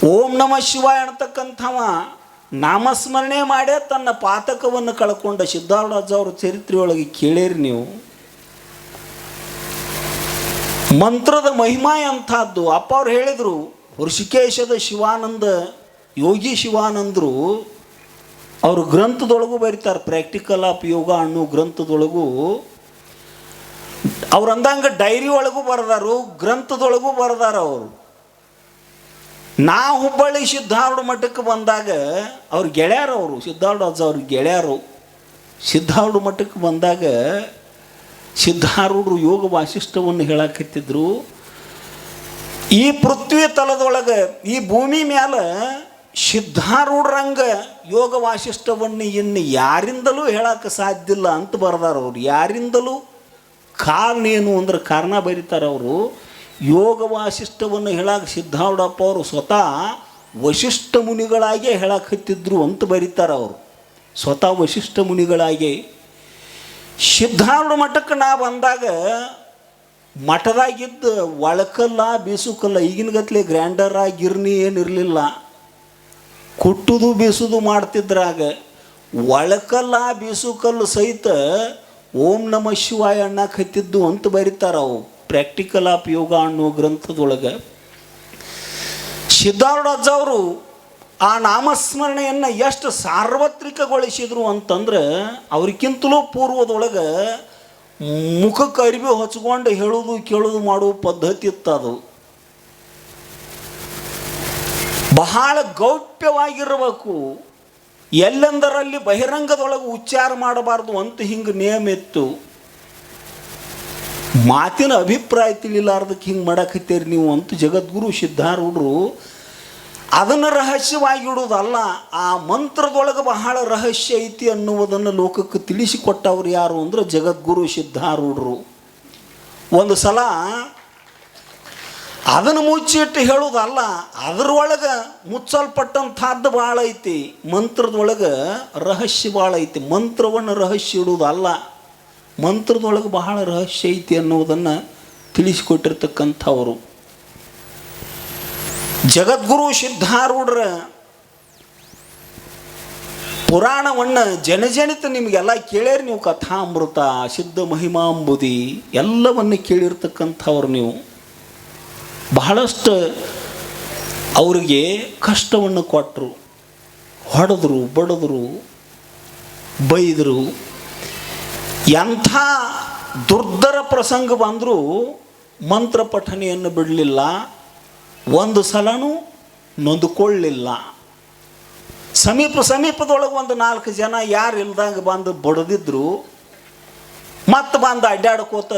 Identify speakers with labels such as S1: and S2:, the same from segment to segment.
S1: ಓಂ ನಮ ಶಿವಾಯ ಅನ್ನತಕ್ಕಂಥವ ನಾಮಸ್ಮರಣೆ ಮಾಡೇ ತನ್ನ ಪಾತಕವನ್ನು ಕಳ್ಕೊಂಡ ಸಿದ್ಧಾರೂಢ ಅವರ ಚರಿತ್ರೆಯೊಳಗೆ ಕೇಳಿರಿ ನೀವು. ಮಂತ್ರದ ಮಹಿಮಾ ಅಂಥದ್ದು. ಅಪ್ಪ ಅವ್ರು ಹೇಳಿದರು, ಋಷಿಕೇಶದ ಶಿವಾನಂದ ಯೋಗಿ ಶಿವಾನಂದರು ಅವರು ಗ್ರಂಥದೊಳಗೂ ಬರೀತಾರೆ. ಪ್ರಾಕ್ಟಿಕಲ್ ಆಫ್ ಯೋಗ ಅನ್ನೋ ಗ್ರಂಥದೊಳಗೂ ಅವ್ರು ಅಂದಂಗೆ ಡೈರಿ ಒಳಗೂ ಬರೆದಾರು, ಗ್ರಂಥದೊಳಗೂ ಬರೆದಾರ. ಅವರು ನಾ ಹುಬ್ಬಳ್ಳಿ ಸಿದ್ಧಾರೂಢ ಮಠಕ್ಕೆ ಬಂದಾಗ ಅವ್ರ ಗೆಳೆಯರು, ಅವರು ಸಿದ್ಧಾರೂಢ ಅವ್ರ ಗೆಳೆಯರು. ಸಿದ್ಧಾರೂಢ ಮಠಕ್ಕೆ ಬಂದಾಗ ಸಿದ್ಧಾರೂಢರು ಯೋಗ ವಾಸಿಷ್ಠವನ್ನು ಹೇಳಕತ್ತಿದ್ರು. ಈ ಪೃಥ್ವಿ ತಲದೊಳಗೆ ಈ ಭೂಮಿ ಮೇಲೆ ಸಿದ್ಧಾರೂಢರಂಗ ಯೋಗ ವಾಸಿಷ್ಠವನ್ನು ಇನ್ನು ಯಾರಿಂದಲೂ ಹೇಳಕ್ಕೆ ಸಾಧ್ಯ ಇಲ್ಲ ಅಂತ ಬರೆದಾರ. ಅವರು ಯಾರಿಂದಲೂ ಕಾರಣ ಏನು ಅಂದ್ರೆ ಕಾರಣ ಬರೀತಾರೆ ಅವರು. ಯೋಗ ವಾಸಿಷ್ಠವನ್ನು ಹೇಳಕ್ಕೆ ಸಿದ್ಧಾರೂಢಪ್ಪ ಅವರು ಸ್ವತಃ ವಶಿಷ್ಠ ಮುನಿಗಳಾಗೇ ಹೇಳಕತ್ತಿದ್ರು ಅಂತ ಬರೀತಾರೆ ಅವರು. ಸ್ವತಃ ವಶಿಷ್ಠ ಮುನಿಗಳಾಗಿ ಸಿದ್ಧಾರೂಢ ಮಠಕ್ಕೆ ನಾ ಬಂದಾಗ ಮಠದಾಗಿದ್ದ ಒಳಕಲ್ಲ ಬೀಸುಕಲ್ಲ, ಈಗಿನ ಗತ್ಲೆ ಗ್ರ್ಯಾಂಡರ ಗಿರ್ನಿ ಏನಿರಲಿಲ್ಲ. ಕುಟ್ಟುದು ಬೀಸುದು ಮಾಡ್ತಿದ್ರಾಗ ಒಳಕಲ್ಲ ಬೀಸುಕಲ್ಲು ಸಹಿತ ಓಂ ನಮ ಶಿವಾಯ ಅನ್ನಕತ್ತಿದ್ದು ಅಂತ ಬರೀತಾರೆ ಅವು ಪ್ರಾಕ್ಟಿಕಲ್ ಆಫ್ ಯೋಗ ಅನ್ನೋ ಗ್ರಂಥದೊಳಗೆ. ಸಿದ್ಧಾರೂಢ ಅವರು ಆ ನಾಮಸ್ಮರಣೆಯನ್ನು ಎಷ್ಟು ಸಾರ್ವತ್ರಿಕಗೊಳಿಸಿದ್ರು ಅಂತಂದ್ರೆ ಅವ್ರಿಗಿಂತಲೂ ಪೂರ್ವದೊಳಗೆ ಮುಖಕ್ಕೆ ಅರಿವಿ ಹೊಚ್ಕೊಂಡು ಹೇಳೋದು ಕೇಳೋದು ಮಾಡುವ ಪದ್ಧತಿ ಇತ್ತದು. ಬಹಳ ಗೌಪ್ಯವಾಗಿರಬೇಕು, ಎಲ್ಲೆಂದರಲ್ಲಿ ಬಹಿರಂಗದೊಳಗೆ ಉಚ್ಚಾರ ಮಾಡಬಾರ್ದು ಅಂತ ಹಿಂಗೆ ನೇಮ ಇತ್ತು. ಮಾತಿನ ಅಭಿಪ್ರಾಯ ತಿಳಿಲಾರ್ದಕ್ಕೆ ಹಿಂಗೆ ಮಾಡಕತ್ತೀರಿ ನೀವು ಅಂತ ಜಗದ್ಗುರು ಸಿದ್ಧಾರೂಢರು ಅದನ್ನು ರಹಸ್ಯವಾಗಿಡುವುದಲ್ಲ, ಆ ಮಂತ್ರದೊಳಗೆ ಬಹಳ ರಹಸ್ಯ ಐತಿ ಅನ್ನುವುದನ್ನು ಲೋಕಕ್ಕೆ ತಿಳಿಸಿಕೊಟ್ಟವ್ರು ಯಾರು ಅಂದ್ರೆ ಜಗದ್ಗುರು ಸಿದ್ಧಾರೂಢರು. ಒಂದು ಸಲ ಅದನ್ನು ಮುಚ್ಚಿಟ್ಟು ಹೇಳುವುದಲ್ಲ, ಅದರೊಳಗೆ ಮುಚ್ಚಲ್ಪಟ್ಟಂಥದ್ದು ಭಾಳ ಐತಿ. ಮಂತ್ರದೊಳಗೆ ರಹಸ್ಯ ಭಾಳ ಐತಿ. ಮಂತ್ರವನ್ನು ರಹಸ್ಯ ಇಡುವುದಲ್ಲ, ಮಂತ್ರದೊಳಗೆ ಬಹಳ ರಹಸ್ಯ ಐತಿ ಅನ್ನುವುದನ್ನು ತಿಳಿಸಿಕೊಟ್ಟಿರ್ತಕ್ಕಂಥವರು ಜಗದ್ಗುರು ಸಿದ್ಧಾರೂಢರ ಪುರಾಣವನ್ನು ಜನಜನಿತ ನಿಮಗೆಲ್ಲ ಕೇಳ್ಯಾರ ನೀವು. ಕಥಾಮೃತ, ಸಿದ್ಧ ಮಹಿಮಾಂಬುದಿ ಎಲ್ಲವನ್ನು ಕೇಳಿರ್ತಕ್ಕಂಥವ್ರು ನೀವು. ಬಹಳಷ್ಟು ಅವರಿಗೆ ಕಷ್ಟವನ್ನು ಕೊಟ್ಟರು, ಹೊಡೆದ್ರು, ಬಡಿದ್ರು, ಬೈದರು. ಎಂಥ ದುರ್ಧರ ಪ್ರಸಂಗ ಬಂದರೂ ಮಂತ್ರ ಪಠಣೆಯನ್ನು ಬಿಡಲಿಲ್ಲ, ಒಂದು ಸಲನೂ ನೊಂದುಕೊಳ್ಳಲಿಲ್ಲ. ಸಮೀಪದೊಳಗೆ ಒಂದು 4 ಜನ ಯಾರು ಇಲ್ದಂಗೆ ಬಂದು ಬಡದಿದ್ರು. ಮತ್ತೆ ಬಂದು ಅಡ್ಡಾಡ್ಕೋತ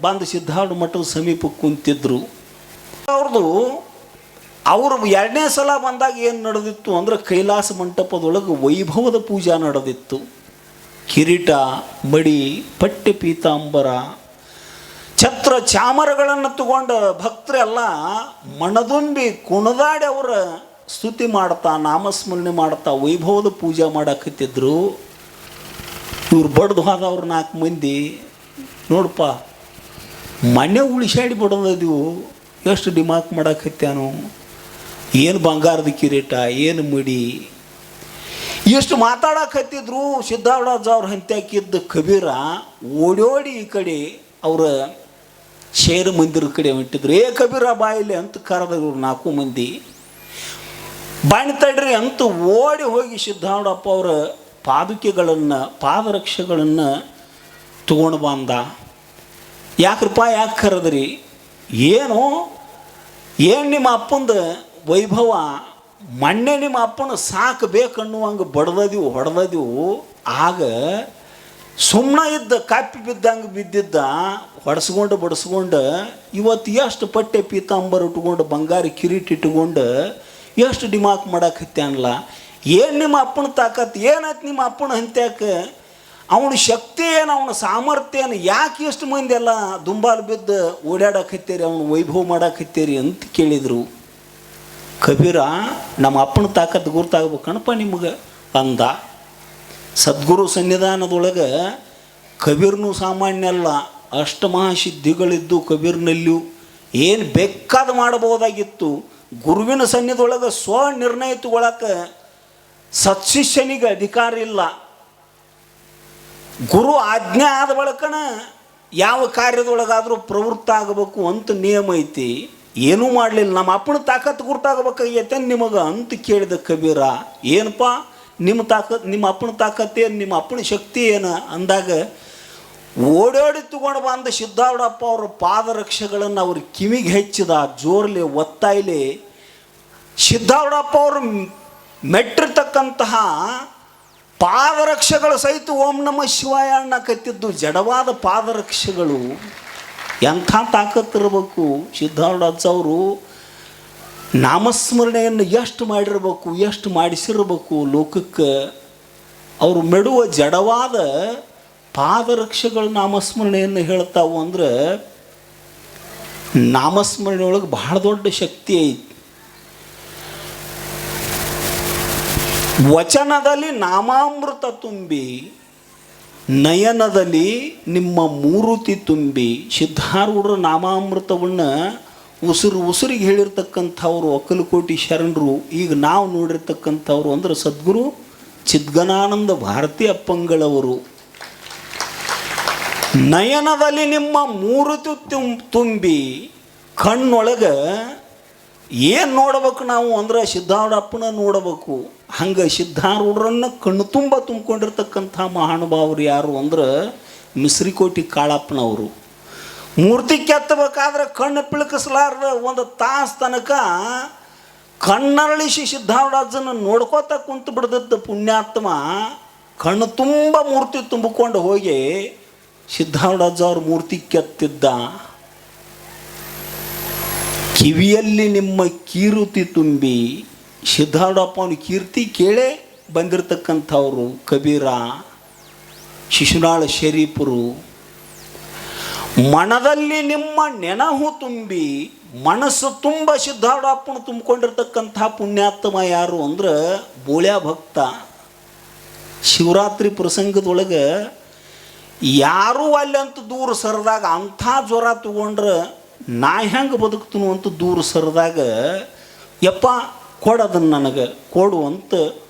S1: ಬಂದು ಸಿದ್ಧಾರೂಢ ಮಠದ ಸಮೀಪಕ್ಕೆ ಕುಂತಿದ್ರು. ಅವರು 2ನೇ ಸಲ ಬಂದಾಗ ಏನು ನಡೆದಿತ್ತು ಅಂದರೆ ಕೈಲಾಸ ಮಂಟಪದೊಳಗೆ ವೈಭವದ ಪೂಜಾ ನಡೆದಿತ್ತು. ಕಿರೀಟ, ಮಡಿ, ಪಟ್ಟೆ ಪೀತಾಂಬರ, ಛತ್ರ ಚಾಮರಗಳನ್ನು ತಗೊಂಡು ಭಕ್ತರೆಲ್ಲ ಮನದುಂಬಿ ಕುಣದಾಡಿ ಅವರ ಸ್ತುತಿ ಮಾಡ್ತಾ ನಾಮಸ್ಮರಣೆ ಮಾಡ್ತಾ ವೈಭವದ ಪೂಜೆ ಮಾಡಕತ್ತಿದ್ರು. ಇವ್ರು ಬಡ್ದು ಹೋದವ್ರು 4 ಮಂದಿ ನೋಡಪ್ಪ, ಮನೆ ಉಳಿಸಾಡಿ ಬಡದಿವು, ಎಷ್ಟು ಡಿಮಾಕ್ ಮಾಡಕತ್ಯಾನು, ಏನು ಬಂಗಾರದ ಕಿರೀಟ, ಏನು ಮಡಿ, ಎಷ್ಟು ಮಾತಾಡಕತ್ತಿದ್ರು. ಸಿದ್ಧಾರೂಢ ಅವ್ರ ಹಂತ್ಯಾಕಿದ್ದ ಕಬೀರ ಓಡೋಡಿ ಈ ಕಡೆ ಅವರ ಶೇರ ಮಂದಿರ ಕಡೆ ಹೊಂಟಿದ್ರು. ಏ ಕಬೀರ ಬಾಯಿಲೆ ಅಂತ ಕರೆದ್ರು 4 ಮಂದಿ. ಬಾಣಿ ತಡ್ರಿ ಅಂತ ಓಡಿ ಹೋಗಿ ಸಿದ್ಧಾರೂಢಪ್ಪ ಅವರ ಪಾದುಕೆಗಳನ್ನು, ಪಾದರಕ್ಷೆಗಳನ್ನು ತಗೊಂಡು ಬಂದ. ಯಾಕ್ರಪ್ಪ ಯಾಕೆ ಕರೆದ್ರಿ? ಏನು ನಿಮ್ಮ ಅಪ್ಪಂದು ವೈಭವ, ಮೊನ್ನೆ ನಿಮ್ಮ ಅಪ್ಪನ ಸಾಕಬೇಕನ್ನುವಂಗೆ ಹೊಡೆದದಿವು. ಆಗ ಸುಮ್ಮನೆ ಇದ್ದ ಕಾಪಿ ಬಿದ್ದಂಗೆ ಬಿದ್ದಿದ್ದ, ಬಡಿಸ್ಕೊಂಡು ಇವತ್ತು ಎಷ್ಟು ಪಟ್ಟೆ ಪೀತಾಂಬರ ಇಟ್ಕೊಂಡು ಬಂಗಾರ ಕಿರೀಟ ಇಟ್ಕೊಂಡು ಎಷ್ಟು ಡಿಮಾಕ್ ಮಾಡಕತ್ತಾನಲ್ಲ. ಏನು ನಿಮ್ಮ ಅಪ್ಪನ ತಾಕತ್, ಏನಾಯ್ತು ನಿಮ್ಮ ಅಪ್ಪನ ಹಂತ್ಯಾಕೆ, ಅವನ ಶಕ್ತಿ ಏನು, ಅವನ ಸಾಮರ್ಥ್ಯ ಏನು, ಯಾಕೆ ಎಷ್ಟು ಮಂದಿ ಎಲ್ಲ ದುಂಬಾಲು ಬಿದ್ದು ಓಡಾಡಕತ್ತೀರಿ, ಅವನು ವೈಭವ ಮಾಡಕತ್ತೀರಿ ಅಂತ ಕೇಳಿದರು. ಕಬೀರ, ನಮ್ಮ ಅಪ್ಪನ ತಾಕತ್ತು ಗುರ್ತಾಗ್ಬೇಕಣಪ್ಪ ನಿಮಗೆ ಅಂದ. ಸದ್ಗುರು ಸನ್ನಿಧಾನದೊಳಗೆ ಕಬೀರ್ನೂ ಸಾಮಾನ್ಯ ಅಲ್ಲ, ಅಷ್ಟಮಹಾಸಿದ್ಧಿಗಳಿದ್ದು ಕಬೀರ್ನಲ್ಲಿಯೂ ಏನು ಬೇಕಾದ ಮಾಡಬಹುದಾಗಿತ್ತು. ಗುರುವಿನ ಸನ್ನಿಧೊಳಗೆ ಸ್ವನಿರ್ಣಯ ತಗೊಳಕ್ಕೆ ಸತ್ಶಿಷ್ಯನಿಗೆ ಅಧಿಕಾರ ಇಲ್ಲ. ಗುರು ಆಜ್ಞೆ ಆದ ಬಳಿಕನ ಯಾವ ಕಾರ್ಯದೊಳಗಾದರೂ ಪ್ರವೃತ್ತ ಆಗಬೇಕು ಅಂತ ನಿಯಮ ಐತಿ. ಏನೂ ಮಾಡಲಿಲ್ಲ. ನಮ್ಮ ಅಪ್ಪನ ತಾಕತ್ತು ಗುರ್ತಾಗಬೇಕಾಗೈತೆ ನಿಮಗೆ ಅಂತ ಕೇಳಿದ ಕಬೀರ. ಏನಪ್ಪ ನಿಮ್ಮ ಅಪ್ಪನ ತಾಕತ್ತೇನು, ನಿಮ್ಮ ಅಪ್ಪನ ಶಕ್ತಿ ಏನು ಅಂದಾಗ ಓಡೋಡಿ ತಗೊಂಡು ಬಂದ ಸಿದ್ಧಾರೂಢಪ್ಪ ಅವ್ರ ಪಾದರಕ್ಷೆಗಳನ್ನು ಅವ್ರ ಕಿವಿಗೆ ಹೆಚ್ಚಿದ. ಜೋರ್ಲಿ ಒತ್ತಾಯ್ಲಿ ಸಿದ್ಧಾರೂಢಪ್ಪ ಅವರು ಮೆಟ್ಟಿರ್ತಕ್ಕಂತಹ ಪಾದರಕ್ಷೆಗಳು ಸಹಿತ ಓಂ ನಮಃ ಶಿವಾಯ ಅನ್ನಕತ್ತಿದ್ದು. ಜಡವಾದ ಪಾದರಕ್ಷೆಗಳು. ಎಂಥ ತಾಕತ್ತಿರಬೇಕು. ಸಿದ್ಧಾರೂಢ ಅವರು ನಾಮಸ್ಮರಣೆಯನ್ನು ಎಷ್ಟು ಮಾಡಿರಬೇಕು, ಎಷ್ಟು ಮಾಡಿಸಿರಬೇಕು ಲೋಕಕ್ಕೆ. ಅವರು ಮೆಡುವ ಜಡವಾದ ಪಾದರಕ್ಷೆಗಳು ನಾಮಸ್ಮರಣೆಯನ್ನು ಹೇಳ್ತಾವು ಅಂದ್ರೆ ನಾಮಸ್ಮರಣೆ ಒಳಗೆ ಬಹಳ ದೊಡ್ಡ ಶಕ್ತಿ ಐತಿ. ವಚನದಲ್ಲಿ ನಾಮಾಮೃತ ತುಂಬಿ, ನಯನದಲ್ಲಿ ನಿಮ್ಮ ಮೂರುತಿ ತುಂಬಿ. ಸಿದ್ಧಾರೂಢರ ನಾಮಾಮೃತವನ್ನು ಉಸಿರಿಗೆ ಹೇಳಿರ್ತಕ್ಕಂಥವ್ರು ಅಕ್ಕಲಕೋಟಿ ಶರಣರು. ಈಗ ನಾವು ನೋಡಿರ್ತಕ್ಕಂಥವ್ರು ಅಂದ್ರೆ ಸದ್ಗುರು ಚಿದ್ಗನಾನಂದ ಭಾರತಿ ಅಪ್ಪಂಗಳವರು. ನಯನದಲ್ಲಿ ನಿಮ್ಮ ಮೂರುತಿ ತುಂಬಿ. ಕಣ್ಣೊಳಗೆ ಏನು ನೋಡ್ಬೇಕು ನಾವು ಅಂದ್ರೆ ಸಿದ್ಧಾರೂಢಪ್ಪನ ನೋಡಬೇಕು. ಹಂಗೆ ಸಿದ್ಧಾರೂಢರನ್ನು ಕಣ್ಣು ತುಂಬ ತುಂಬಿಕೊಂಡಿರ್ತಕ್ಕಂಥ ಮಹಾನುಭಾವರು ಯಾರು ಅಂದ್ರೆ ಮಿಸ್ರಿಕೋಟಿ ಕಾಳಪ್ಪನವರು. ಮೂರ್ತಿ ಕೆತ್ತಬೇಕಾದ್ರೆ ಕಣ್ಣು ಪಿಳಕಿಸ್ಲಾರ್ದ ಒಂದು ತಾಸು ತನಕ ಕಣ್ಣರಳಿಸಿ ಸಿದ್ಧಾರೂಢಾಜನ ನೋಡ್ಕೋತ ಕುಂತು ಬಿಡ್ದದ್ದು ಪುಣ್ಯಾತ್ಮ. ಕಣ್ಣು ತುಂಬ ಮೂರ್ತಿ ತುಂಬಿಕೊಂಡು ಹೋಗಿ ಸಿದ್ಧಾರೂಢಾಜ ಅವ್ರ ಮೂರ್ತಿ ಕೆತ್ತಿದ್ದ. ಕಿವಿಯಲ್ಲಿ ನಿಮ್ಮ ಕೀರುತಿ ತುಂಬಿ. ಸಿದ್ಧಾರೂಢಪ್ಪ ಅವನ ಕೀರ್ತಿ ಕೇಳೇ ಬಂದಿರತಕ್ಕಂಥವ್ರು ಕಬೀರ, ಶಿಶುನಾಳ ಶರೀಫರು. ಮನದಲ್ಲಿ ನಿಮ್ಮ ನೆನಹು ತುಂಬಿ. ಮನಸ್ಸು ತುಂಬ ಸಿದ್ಧಾರೂಢಪ್ಪನ ತುಂಬಿಕೊಂಡಿರ್ತಕ್ಕಂಥ ಪುಣ್ಯಾತ್ಮ ಯಾರು ಅಂದ್ರೆ ಬೋಳ್ಯಾ ಭಕ್ತ. ಶಿವರಾತ್ರಿ ಪ್ರಸಂಗದೊಳಗೆ ಯಾರೂ ಅಲ್ಲಂತ ದೂರ ಸರಿದಾಗ ಅಂಥ ಜ್ವರ ತಗೊಂಡ್ರೆ ನಾ ಹೆಂಗೆ ಬದುಕ್ತನು ಅಂತ ದೂರ ಸರಿದಾಗ ಯಪ್ಪ ಕೊಡೋದನ್ನು ನನಗೆ ಕೊಡು ಅಂತ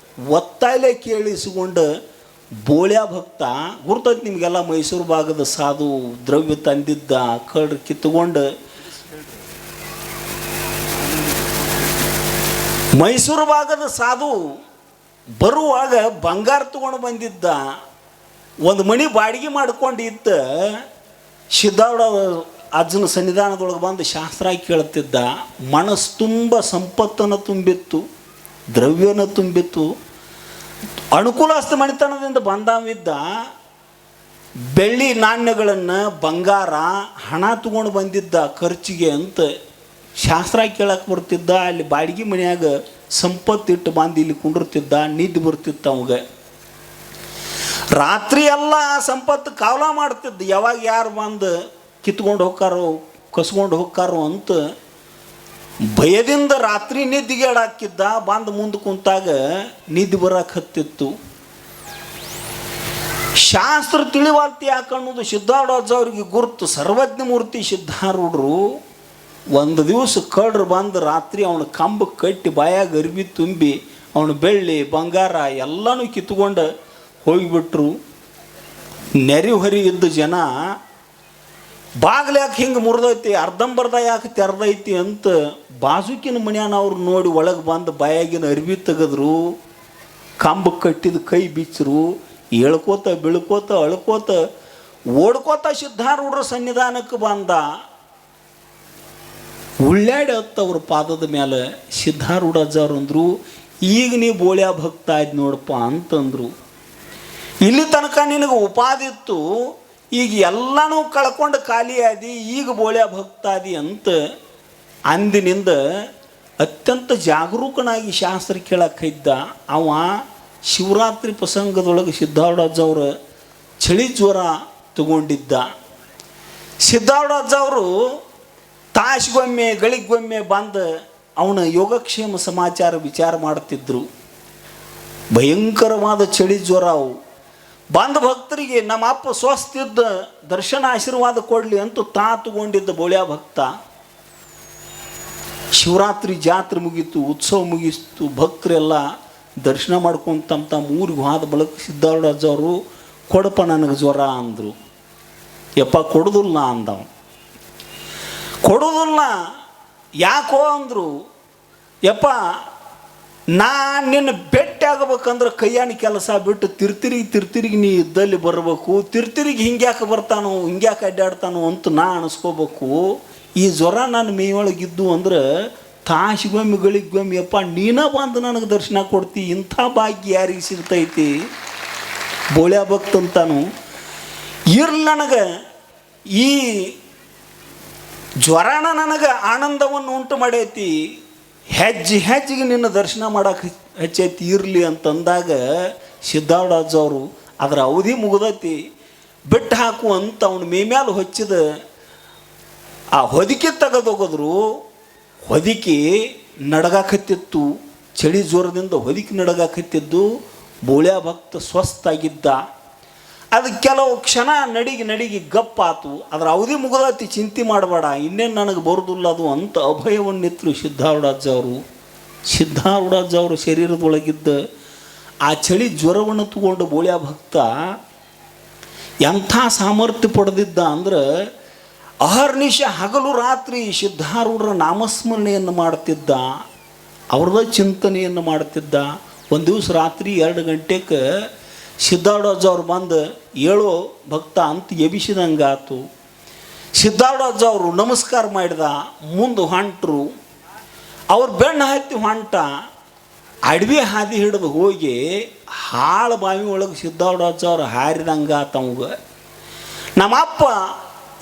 S1: ಒತ್ತಾಯಲೇ ಕೇಳಿಸಿಕೊಂಡು ಬೋಳ್ಯಾ ಭಕ್ತ. ಗುರ್ತೈತಿ ನಿಮಗೆಲ್ಲ ಮೈಸೂರು ಭಾಗದ ಸಾಧು ದ್ರವ್ಯ ತಂದಿದ್ದ ಕಳ್ರು ಕಿತ್ತುಕೊಂಡು ಮೈಸೂರು ಭಾಗದ ಸಾಧು ಬರುವಾಗ ಬಂಗಾರ ತಗೊಂಡು ಬಂದಿದ್ದ. ಒಂದು ಮಣಿ ಬಾಡಿಗೆ ಮಾಡ್ಕೊಂಡು ಇದ್ದ. ಸಿದ್ಧಾರೂಢ ಅಜ್ಜನ ಸನ್ನಿಧಾನದೊಳಗೆ ಬಂದು ಶಾಸ್ತ್ರ ಕೇಳ್ತಿದ್ದ. ಮನಸ್ಸು ತುಂಬ ಸಂಪತ್ತನ್ನು ತುಂಬಿತ್ತು, ದ್ರವ್ಯನ ತುಂಬಿತ್ತು. ಅನುಕೂಲಸ್ಥ ಮಣಿತನದಿಂದ ಬಂದಾವಿದ್ದ. ಬೆಳ್ಳಿ ನಾಣ್ಯಗಳನ್ನು, ಬಂಗಾರ, ಹಣ ತಗೊಂಡು ಬಂದಿದ್ದ ಖರ್ಚಿಗೆ ಅಂತ ಶಾಸ್ತ್ರ ಕೇಳಕ್ಕೆ ಬರ್ತಿದ್ದ. ಅಲ್ಲಿ ಬಾಡಿಗೆ ಮನೆಯಾಗ ಸಂಪತ್ತಿಟ್ಟು ಬಂದು ಇಲ್ಲಿ ಕುಂಡಿರ್ತಿದ್ದ. ನಿದ್ದೆ ಬರ್ತಿತ್ತು ಅವಾಗ. ರಾತ್ರಿ ಎಲ್ಲ ಸಂಪತ್ತು ಕಾವಲ ಮಾಡ್ತಿದ್ದ. ಯಾವಾಗ ಯಾರು ಬಂದು ಕಿತ್ಕೊಂಡು ಹೋಗ್ತಾರೋ ಕಸ್ಕೊಂಡು ಹೋಗ್ತಾರೋ ಅಂತ ಭಯದಿಂದ ರಾತ್ರಿ ನಿದ್ದಿಗೆ ಹಾಕಿದ್ದ. ಬಂದು ಮುಂದೆ ಕುಂತಾಗ ನಿದ್ದೆ ಬರಕ್ಕೆ ಹತ್ತಿತ್ತು. ಶಾಸ್ತ್ರ ತಿಳಿವಾಲ್ತಿ ಯಾಕನ್ನೋದು ಸಿದ್ಧಾರೂಢ ಅವ್ರಿಗೆ ಗುರುತು. ಸರ್ವಜ್ಞ ಮೂರ್ತಿ ಸಿದ್ಧಾರೂಢರು. ಒಂದು ದಿವಸ ಕಳ್ರು ಬಂದು ರಾತ್ರಿ ಅವನ ಕಂಬಕ್ಕೆ ಕಟ್ಟಿ ಬಾಯಾಗ ಅರ್ಬಿ ತುಂಬಿ ಅವನು ಬೆಳ್ಳಿ ಬಂಗಾರ ಎಲ್ಲನೂ ಕಿತ್ಕೊಂಡು ಹೋಗಿಬಿಟ್ರು. ನೆರೆ ಹೊರಿ ಇದ್ದ ಜನ ಬಾಗಿಲು ಯಾಕೆ ಹಿಂಗೆ ಮುರಿದೈತಿ, ಅರ್ಧಂಬರ್ಧ ಯಾಕೆ ತೆರೆದೈತಿ ಅಂತ ಬಾಜುಕಿನ ಮನ್ಯಾನವ್ರು ನೋಡಿ ಒಳಗೆ ಬಂದು ಬಾಯಾಗಿನ ಅರ್ಬಿ ತೆಗೆದ್ರು. ಕಂಬಕ್ಕೆ ಕಟ್ಟಿದ ಕೈ ಬಿಚ್ಚರು. ಹೇಳ್ಕೋತ ಬೀಳ್ಕೋತ ಅಳ್ಕೋತ ಓಡ್ಕೋತ ಸಿದ್ಧಾರೂಢರ ಸನ್ನಿಧಾನಕ್ಕೆ ಬಂದ. ಉಳ್ಳಾಡಿ ಹತ್ತವ್ರ ಪಾದದ ಮೇಲೆ ಸಿದ್ಧಾರೂಢಾಜವ್ರು ಅಂದರು, ಈಗ ನೀ ಬೋಳ್ಯಾ ಭಕ್ತ ಆಯ್ತು ನೋಡಪ್ಪ ಅಂತಂದರು. ಇಲ್ಲಿ ತನಕ ನಿನಗೆ ಉಪಾಧಿ ಇತ್ತು, ಈಗ ಎಲ್ಲನೂ ಕಳ್ಕೊಂಡು ಖಾಲಿ ಆದಿ, ಈಗ ಬೋಳ್ಯಾ ಭಕ್ತ ಆದಿ ಅಂತ ಅಂದಿನಿಂದ ಅತ್ಯಂತ ಜಾಗರೂಕನಾಗಿ ಶಾಸ್ತ್ರ ಕೇಳಕ್ಕಿದ್ದ. ಅವ ಶಿವರಾತ್ರಿ ಪ್ರಸಂಗದೊಳಗೆ ಸಿದ್ಧಾರೂಢಾಜವ್ರ ಚಳಿ ಜ್ವರ ತಗೊಂಡಿದ್ದ. ಸಿದ್ಧಾರೂಢಾಜವರು ತಾಸಿಗೊಮ್ಮೆ ಗಳಿಗೊಮ್ಮೆ ಬಂದು ಅವನ ಯೋಗಕ್ಷೇಮ ಸಮಾಚಾರ ವಿಚಾರ ಮಾಡ್ತಿದ್ರು. ಭಯಂಕರವಾದ ಚಳಿ ಜ್ವರ ಅವು. ಬಂದ ಭಕ್ತರಿಗೆ ನಮ್ಮ ಅಪ್ಪ ಸ್ವಸ್ತಿದ್ದ ದರ್ಶನ ಆಶೀರ್ವಾದ ಕೊಡಲಿ ಅಂತ ತಗೊಂಡಿದ್ದ ಬೋಳ್ಯಾ ಭಕ್ತ. ಶಿವರಾತ್ರಿ ಜಾತ್ರೆ ಮುಗೀತು, ಉತ್ಸವ ಮುಗೀತು, ಭಕ್ತರೆಲ್ಲ ದರ್ಶನ ಮಾಡ್ಕೊಂಡು ತಮ್ಮ ಊರಿಗೆ ಹೋದ ಬಳಿಕ ಸಿದ್ಧಾರೂಢಜ್ಜವರು ಕೊಡಪ್ಪ ನನಗೆ ಜ್ವರ ಅಂದರು. ಯಪ್ಪ ಕೊಡೋದಿಲ್ಲ ಅಂದವ. ಕೊಡೋದಿಲ್ಲ ಯಾಕೋ ಅಂದರು. ಯಪ್ಪ ನಾ ನಿನ್ನ ಭೇಟಿ ಆಗಬೇಕಂದ್ರೆ ಕೈಯಾಣಿ ಕೆಲಸ ಬಿಟ್ಟು ತಿರ್ತಿರಿಗೆ ನೀ ಇದ್ದಲ್ಲಿ ಬರಬೇಕು. ತಿರ್ತಿರಿಗೆ ಹಿಂಗ್ಯಾಕೆ ಬರ್ತಾನೋ, ಹಿಂಗ್ಯಾಕೆ ಅಡ್ಡಾಡ್ತಾನೋ ಅಂತ ನಾ ಅನಿಸ್ಕೋಬೇಕು. ಈ ಜ್ವರ ನನ್ನ ಮೇಯೊಳಗಿದ್ದು ಅಂದ್ರೆ ತಾಸಿಗೊಮ್ಮೆ ಗಳಿಗೊಮ್ಮೆ ಯಪ್ಪ ನೀನ ಬಂದು ನನಗೆ ದರ್ಶನ ಕೊಡ್ತಿ. ಇಂಥ ಭಾಗ್ಯ ಯಾರಿಗೆ ಸಿಗ್ತೈತಿ? ಬೋಳ್ಯಾ ಭಕ್ತ ಅಂತಾನು. ಇರ್ಲಿ, ನನಗೆ ಈ ಜ್ವರನ ನನಗೆ ಆನಂದವನ್ನು ಉಂಟು ಮಾಡೈತಿ, ಹೆಜ್ಜೆಗೆ ನಿನ್ನ ದರ್ಶನ ಮಾಡೋಕೆ ಹೆಚ್ಚೈತಿ, ಇರಲಿ ಅಂತಂದಾಗ ಸಿದ್ಧಾರೂಢಜ್ಜವರು ಅದರ ಅವಧಿ ಮುಗಿದೈತಿ ಬಿಟ್ಟು ಹಾಕು ಅಂತ ಅವನ ಮೇಲೆ ಹೊಚ್ಚಿದ ಆ ಹೊದಿಕೆ ತೆಗೆದೋಗಿದ್ರು. ಹೊದಿಕೆ ನಡಗಾಕತ್ತಿತ್ತು, ಚಳಿ ಜ್ವರದಿಂದ ಹೊದಿಕೆ ನಡಗಾಕತ್ತಿದ್ದು. ಬೋಳ್ಯಾ ಭಕ್ತ ಸ್ವಸ್ಥಾಗಿದ್ದ. ಅದು ಕೆಲವು ಕ್ಷಣ ನಡಿಗೆ ಗಪ್ಪಾತು. ಅದರ ಅವಧಿ ಮುಗಿದೈತಿ, ಚಿಂತೆ ಮಾಡಬೇಡ, ಇನ್ನೇನು ನನಗೆ ಬರೋದಿಲ್ಲ ಅದು ಅಂತ ಅಭಯವನ್ನಿತ್ತರು ಸಿದ್ಧಾರೂಢಜ್ಜವರು. ಸಿದ್ಧಾರೂಢಜ್ಜವರು ಶರೀರದೊಳಗಿದ್ದ ಆ ಚಳಿ ಜ್ವರವನ್ನು ತಗೊಂಡು ಬೋಳ್ಯಾ ಭಕ್ತ ಎಂಥ ಸಾಮರ್ಥ್ಯ ಪಡೆದಿದ್ದ ಅಂದ್ರೆ ಅಹರ್ನಿಶ ಹಗಲು ರಾತ್ರಿ ಸಿದ್ಧಾರೂಢರ ನಾಮಸ್ಮರಣೆಯನ್ನು ಮಾಡ್ತಿದ್ದ, ಅವ್ರದ ಚಿಂತನೆಯನ್ನು ಮಾಡ್ತಿದ್ದ. ಒಂದು ದಿವಸ ರಾತ್ರಿ 2 ಗಂಟೆಗೆ ಸಿದ್ಧಾರೂಢಜ್ಜವ್ರು ಬಂದು ಹೇಳೋ ಭಕ್ತ ಅಂತ ಎಬಿಸಿದಂಗಾತು. ಸಿದ್ಧಾರೂಢಜ್ಜವರು ನಮಸ್ಕಾರ ಮಾಡಿದ, ಮುಂದೆ ಹೊಂಟರು. ಅವ್ರು ಬೆನ್ನು ಹತ್ತಿ ಹೊಂಟ ಅಡವಿ ಹಾದಿ ಹಿಡಿದು ಹೋಗಿ ಹಾಳು ಬಾವಿ ಒಳಗೆ ಸಿದ್ಧಾರೂಢಜ್ಜವ್ರು ಹಾರಿದಂಗಾತ. ಅವಾಗ ನಮ್ಮಪ್ಪ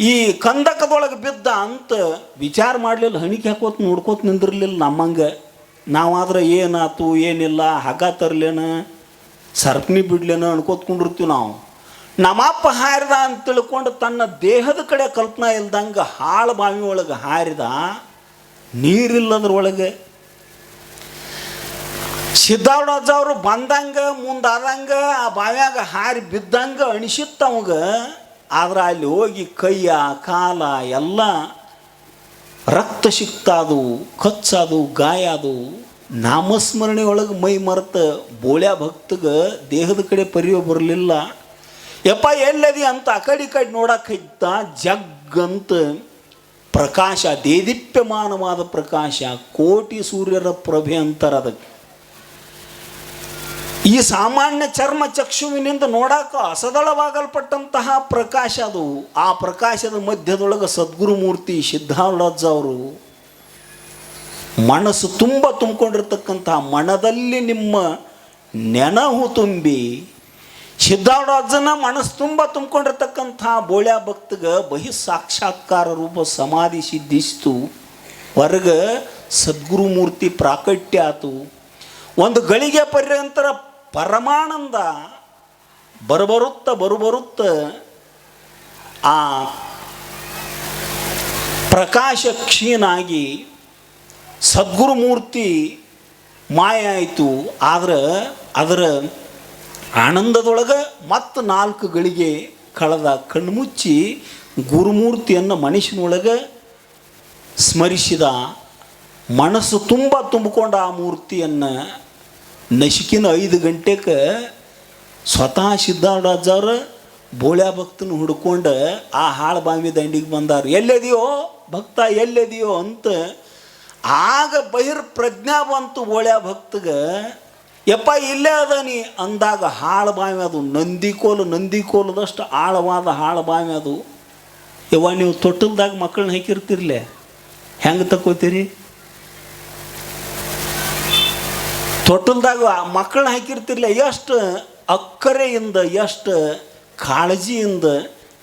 S1: ಈ ಕಂದಕದೊಳಗೆ ಬಿದ್ದ ಅಂತ ವಿಚಾರ ಮಾಡಲಿಲ್ಲ, ಹಣಿಕೆ ಹಾಕೋತ ನೋಡ್ಕೋತ ನಿಂದಿರಲಿಲ್ಲ. ನಮ್ಮಂಗೆ ನಾವಾದ್ರೆ ಏನಾಯ್ತು ಏನಿಲ್ಲ, ಹಗ್ಗ ತರಲೇನ ಸರ್ಪನಿ ಬಿಡ್ಲೇನ ಅನ್ಕೋತ್ಕೊಂಡಿರ್ತೀವಿ ನಾವು. ನಮ್ಮಪ್ಪ ಹಾರಿದ ಅಂತ ತಿಳ್ಕೊಂಡು ತನ್ನ ದೇಹದ ಕಡೆ ಕಲ್ಪನಾ ಇಲ್ದಂಗೆ ಹಾಳು ಬಾವಿ ಒಳಗೆ ಹಾರಿದ. ನೀರಿಲ್ಲದ್ರೊಳಗೆ ಸಿದ್ಧಾರೂಢಜ್ಜವರು ಬಂದಂಗೆ ಮುಂದಾದಂಗೆ ಆ ಬಾವ್ಯಾಗ ಹಾರಿ ಬಿದ್ದಂಗೆ ಅನಿಸಿತ್ತು ಅವಾಗ. ಆದ್ರೆ ಅಲ್ಲಿ ಹೋಗಿ ಕೈಯ ಕಾಲ ಎಲ್ಲ ರಕ್ತ ಸಿಕ್ತಾದು, ಕಚ್ಚಾದು, ಗಾಯ ಅದು. ನಾಮಸ್ಮರಣೆ ಒಳಗೆ ಮೈ ಮರೆತ ಬೋಳ್ಯಾ ಭಕ್ತಗೆ ದೇಹದ ಕಡೆ ಪರಿಯೋ ಬರಲಿಲ್ಲ. ಯಪ್ಪ ಎಲ್ಲದಿ ಅಂತ ಆ ಕಡೆ ನೋಡಕ್ಕೆ ಇದ್ದ. ಜಗ್ಗಂತ ಪ್ರಕಾಶ, ದೇದೀಪ್ಯಮಾನವಾದ ಪ್ರಕಾಶ, ಕೋಟಿ ಸೂರ್ಯರ ಪ್ರಭೆ ಅಂತಾರೆ ಅದಕ್ಕೆ. ಈ ಸಾಮಾನ್ಯ ಚರ್ಮ ಚಕ್ಷುವಿನಿಂದ ನೋಡಾಕ ಅಸದಳವಾಗಲ್ಪಟ್ಟಂತಹ ಪ್ರಕಾಶ ಅದು. ಆ ಪ್ರಕಾಶದ ಮಧ್ಯದೊಳಗೆ ಸದ್ಗುರು ಮೂರ್ತಿ ಸಿದ್ಧಾರೂಢಜ್ಜವರು ಮನಸ್ಸು ತುಂಬ ತುಂಬಿಕೊಂಡಿರ್ತಕ್ಕಂತಹ ಮನದಲ್ಲಿ ನಿಮ್ಮ ನೆನಹು ತುಂಬಿ ಸಿದ್ಧಾರೂಢಜ್ಜನ ಮನಸ್ಸು ತುಂಬ ತುಂಬಿಕೊಂಡಿರ್ತಕ್ಕಂಥ ಬೋಳ್ಯಾ ಭಕ್ತಗೆ ಬಹಿ ಸಾಕ್ಷಾತ್ಕಾರ ರೂಪ ಸಮಾಧಿ ಸಿದ್ಧಿಸ್ತು. ಹೊರಗೆ ಸದ್ಗುರು ಮೂರ್ತಿ ಪ್ರಾಕಟ್ಯ ಆತು. ಒಂದು ಗಳಿಗೆ ಪರ್ಯಂತರ ಪರಮಾನಂದ ಬರುಬರುತ್ತ ಆ ಪ್ರಕಾಶ ಕ್ಷೀಣಾಗಿ ಸದ್ಗುರು ಮೂರ್ತಿ ಮಾಯ ಆಯಿತು. ಆದ್ರೆ ಅದರ ಆನಂದದೊಳಗೆ ಮತ್ತು 4 ಗಳಿಗೆ ಕಳೆದ ಕಣ್ಮುಚ್ಚಿ ಗುರುಮೂರ್ತಿಯನ್ನು ಮನುಷ್ಯನೊಳಗೆ ಸ್ಮರಿಸಿದ. ಮನಸ್ಸು ತುಂಬ ತುಂಬಿಕೊಂಡ ಆ ಮೂರ್ತಿಯನ್ನು ನಸಿಕಿನ 5 ಗಂಟೆಗೆ ಸ್ವತಃ ಸಿದ್ಧಾರೂಢಜ್ಜವ್ರು ಬೋಳ್ಯಾ ಭಕ್ತನ ಹುಡ್ಕೊಂಡು ಆ ಹಾಳು ಬಾವಿ ದಂಡಿಗೆ ಬಂದಾರ. ಎಲ್ಲೆದೆಯೋ ಭಕ್ತ ಎಲ್ಲೆದೆಯೋ ಅಂತ. ಆಗ ಬಹಿರ್ ಪ್ರಜ್ಞಾ ಬಂತು ಬೋಳ್ಯಾ ಭಕ್ತಗೆ. ಯಪ್ಪ ಇಲ್ಲೇ ಅದ ನೀ ಅಂದಾಗ ಹಾಳು ಬಾವಿ ಅದು. ನಂದಿಕೋಲದಷ್ಟು ಆಳವಾದ ಹಾಳು ಬಾವಿ ಅದು. ಯವ್ವ ನೀವು ತೊಟ್ಟಲ್ದಾಗ ಮಕ್ಕಳನ್ನ ಹಾಕಿರ್ತಿರ್ಲೆ, ಹೆಂಗೆ ತಕ್ಕೋತೀರಿ? ತೊಟ್ಟಲ್ದಾಗ ಮಕ್ಕಳನ್ನ ಹಾಕಿರ್ತಿರ್ಲ, ಎಷ್ಟು ಅಕ್ಕರೆಯಿಂದ ಎಷ್ಟು ಕಾಳಜಿಯಿಂದ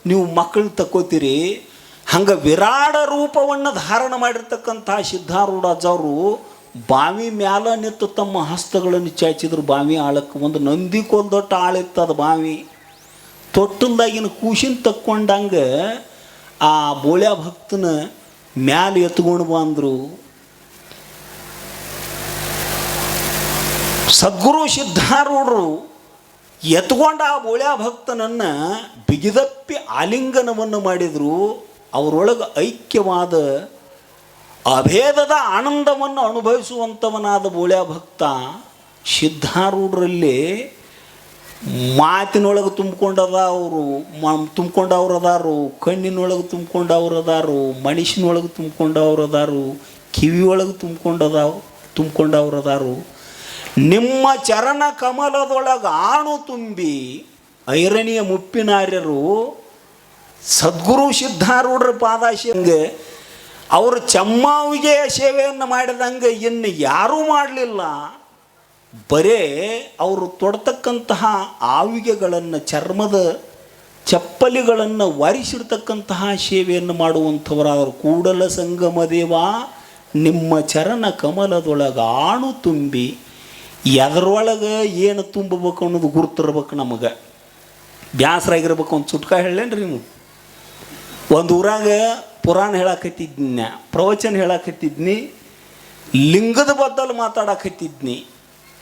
S1: ನೀವು ಮಕ್ಕಳನ್ನ ತಕ್ಕೋತೀರಿ. ಹಂಗೆ ವಿರಾಟ ರೂಪವನ್ನು ಧಾರಣ ಮಾಡಿರ್ತಕ್ಕಂಥ ಸಿದ್ಧಾರೂಢಜ್ಜವರು ಬಾವಿ ಮ್ಯಾಲ ನಿಂತು ತಮ್ಮ ಹಸ್ತಗಳನ್ನು ಚಾಚಿದ್ರು ಬಾವಿ ಆಳಕ್ಕೆ. ಒಂದು ನಂದಿಕೋಲ್ದೊಟ್ಟು ಆಳಿತ್ತದ ಬಾವಿ. ತೊಟ್ಟಲ್ದಾಗಿನ ಕೂಸಿನ ತಕ್ಕೊಂಡಂಗೆ ಆ ಬೋಳ್ಯಾ ಭಕ್ತನ ಮ್ಯಾಲ ಎತ್ಕೊಂಡು ಬಂದರು. ಸದ್ಗುರು ಸಿದ್ಧಾರೂಢರು ಎತ್ಕೊಂಡ ಆ ಬೋಳ್ಯಾ ಭಕ್ತನನ್ನು ಬಿಗಿದಪ್ಪಿ ಆಲಿಂಗನವನ್ನು ಮಾಡಿದರು. ಅವರೊಳಗೆ ಐಕ್ಯವಾದ ಅಭೇದದ ಆನಂದವನ್ನು ಅನುಭವಿಸುವಂಥವನಾದ ಬೋಳ್ಯಾ ಭಕ್ತ ಸಿದ್ಧಾರೂಢರಲ್ಲಿ ಮಾತಿನೊಳಗೆ ತುಂಬಿಕೊಂಡವ್ರದಾರು, ಕಣ್ಣಿನೊಳಗೆ ತುಂಬಿಕೊಂಡವ್ರದಾರು, ಮನುಷ್ಯನೊಳಗೆ ತುಂಬಿಕೊಂಡವ್ರದಾರು, ಕಿವಿಯೊಳಗೆ ತುಂಬಿಕೊಂಡವ್ರದಾರು. ನಿಮ್ಮ ಚರಣ ಕಮಲದೊಳಗೆ ಆಣು ತುಂಬಿ ಐರಣಿಯ ಮುಪ್ಪಿನಾರ್ಯರು ಸದ್ಗುರು ಸಿದ್ಧಾರೂಢರ ಪಾದಾಶಂಗೆ ಅವರು ಚಮ್ಮಾವಿಗೆ ಸೇವೆಯನ್ನು ಮಾಡಿದಂಗೆ ಇನ್ನು ಯಾರೂ ಮಾಡಲಿಲ್ಲ. ಬರೇ ಅವರು ತೊಡ್ತಕ್ಕಂತಹ ಆವಿಗೆಗಳನ್ನು, ಚರ್ಮದ ಚಪ್ಪಲಿಗಳನ್ನು ಒರೆಸಿರ್ತಕ್ಕಂತಹ ಸೇವೆಯನ್ನು ಮಾಡುವಂಥವರಾದರು. ಕೂಡಲ ಸಂಗಮ ದೇವ ನಿಮ್ಮ ಚರಣ ಕಮಲದೊಳಗೆ ಆಣು ತುಂಬಿ, ಎದರೊಳಗೆ ಏನು ತುಂಬಬೇಕು ಅನ್ನೋದು ಗುರುತಿರ್ಬೇಕು. ನಮಗೆ ಬ್ಯಾಸರಾಗಿರ್ಬೇಕು. ಒಂದು ಚುಟ್ಕ ಹೇಳೇನ್ರಿ ನೀವು. ಒಂದು ಊರಾಗ ಪುರಾಣ ಹೇಳಾಕತ್ತಿದ್ನ, ಪ್ರವಚನ ಹೇಳಾಕತ್ತಿದ್ನಿ, ಲಿಂಗದ ಬದ್ದಲು ಮಾತಾಡಕತ್ತಿದ್ನಿ.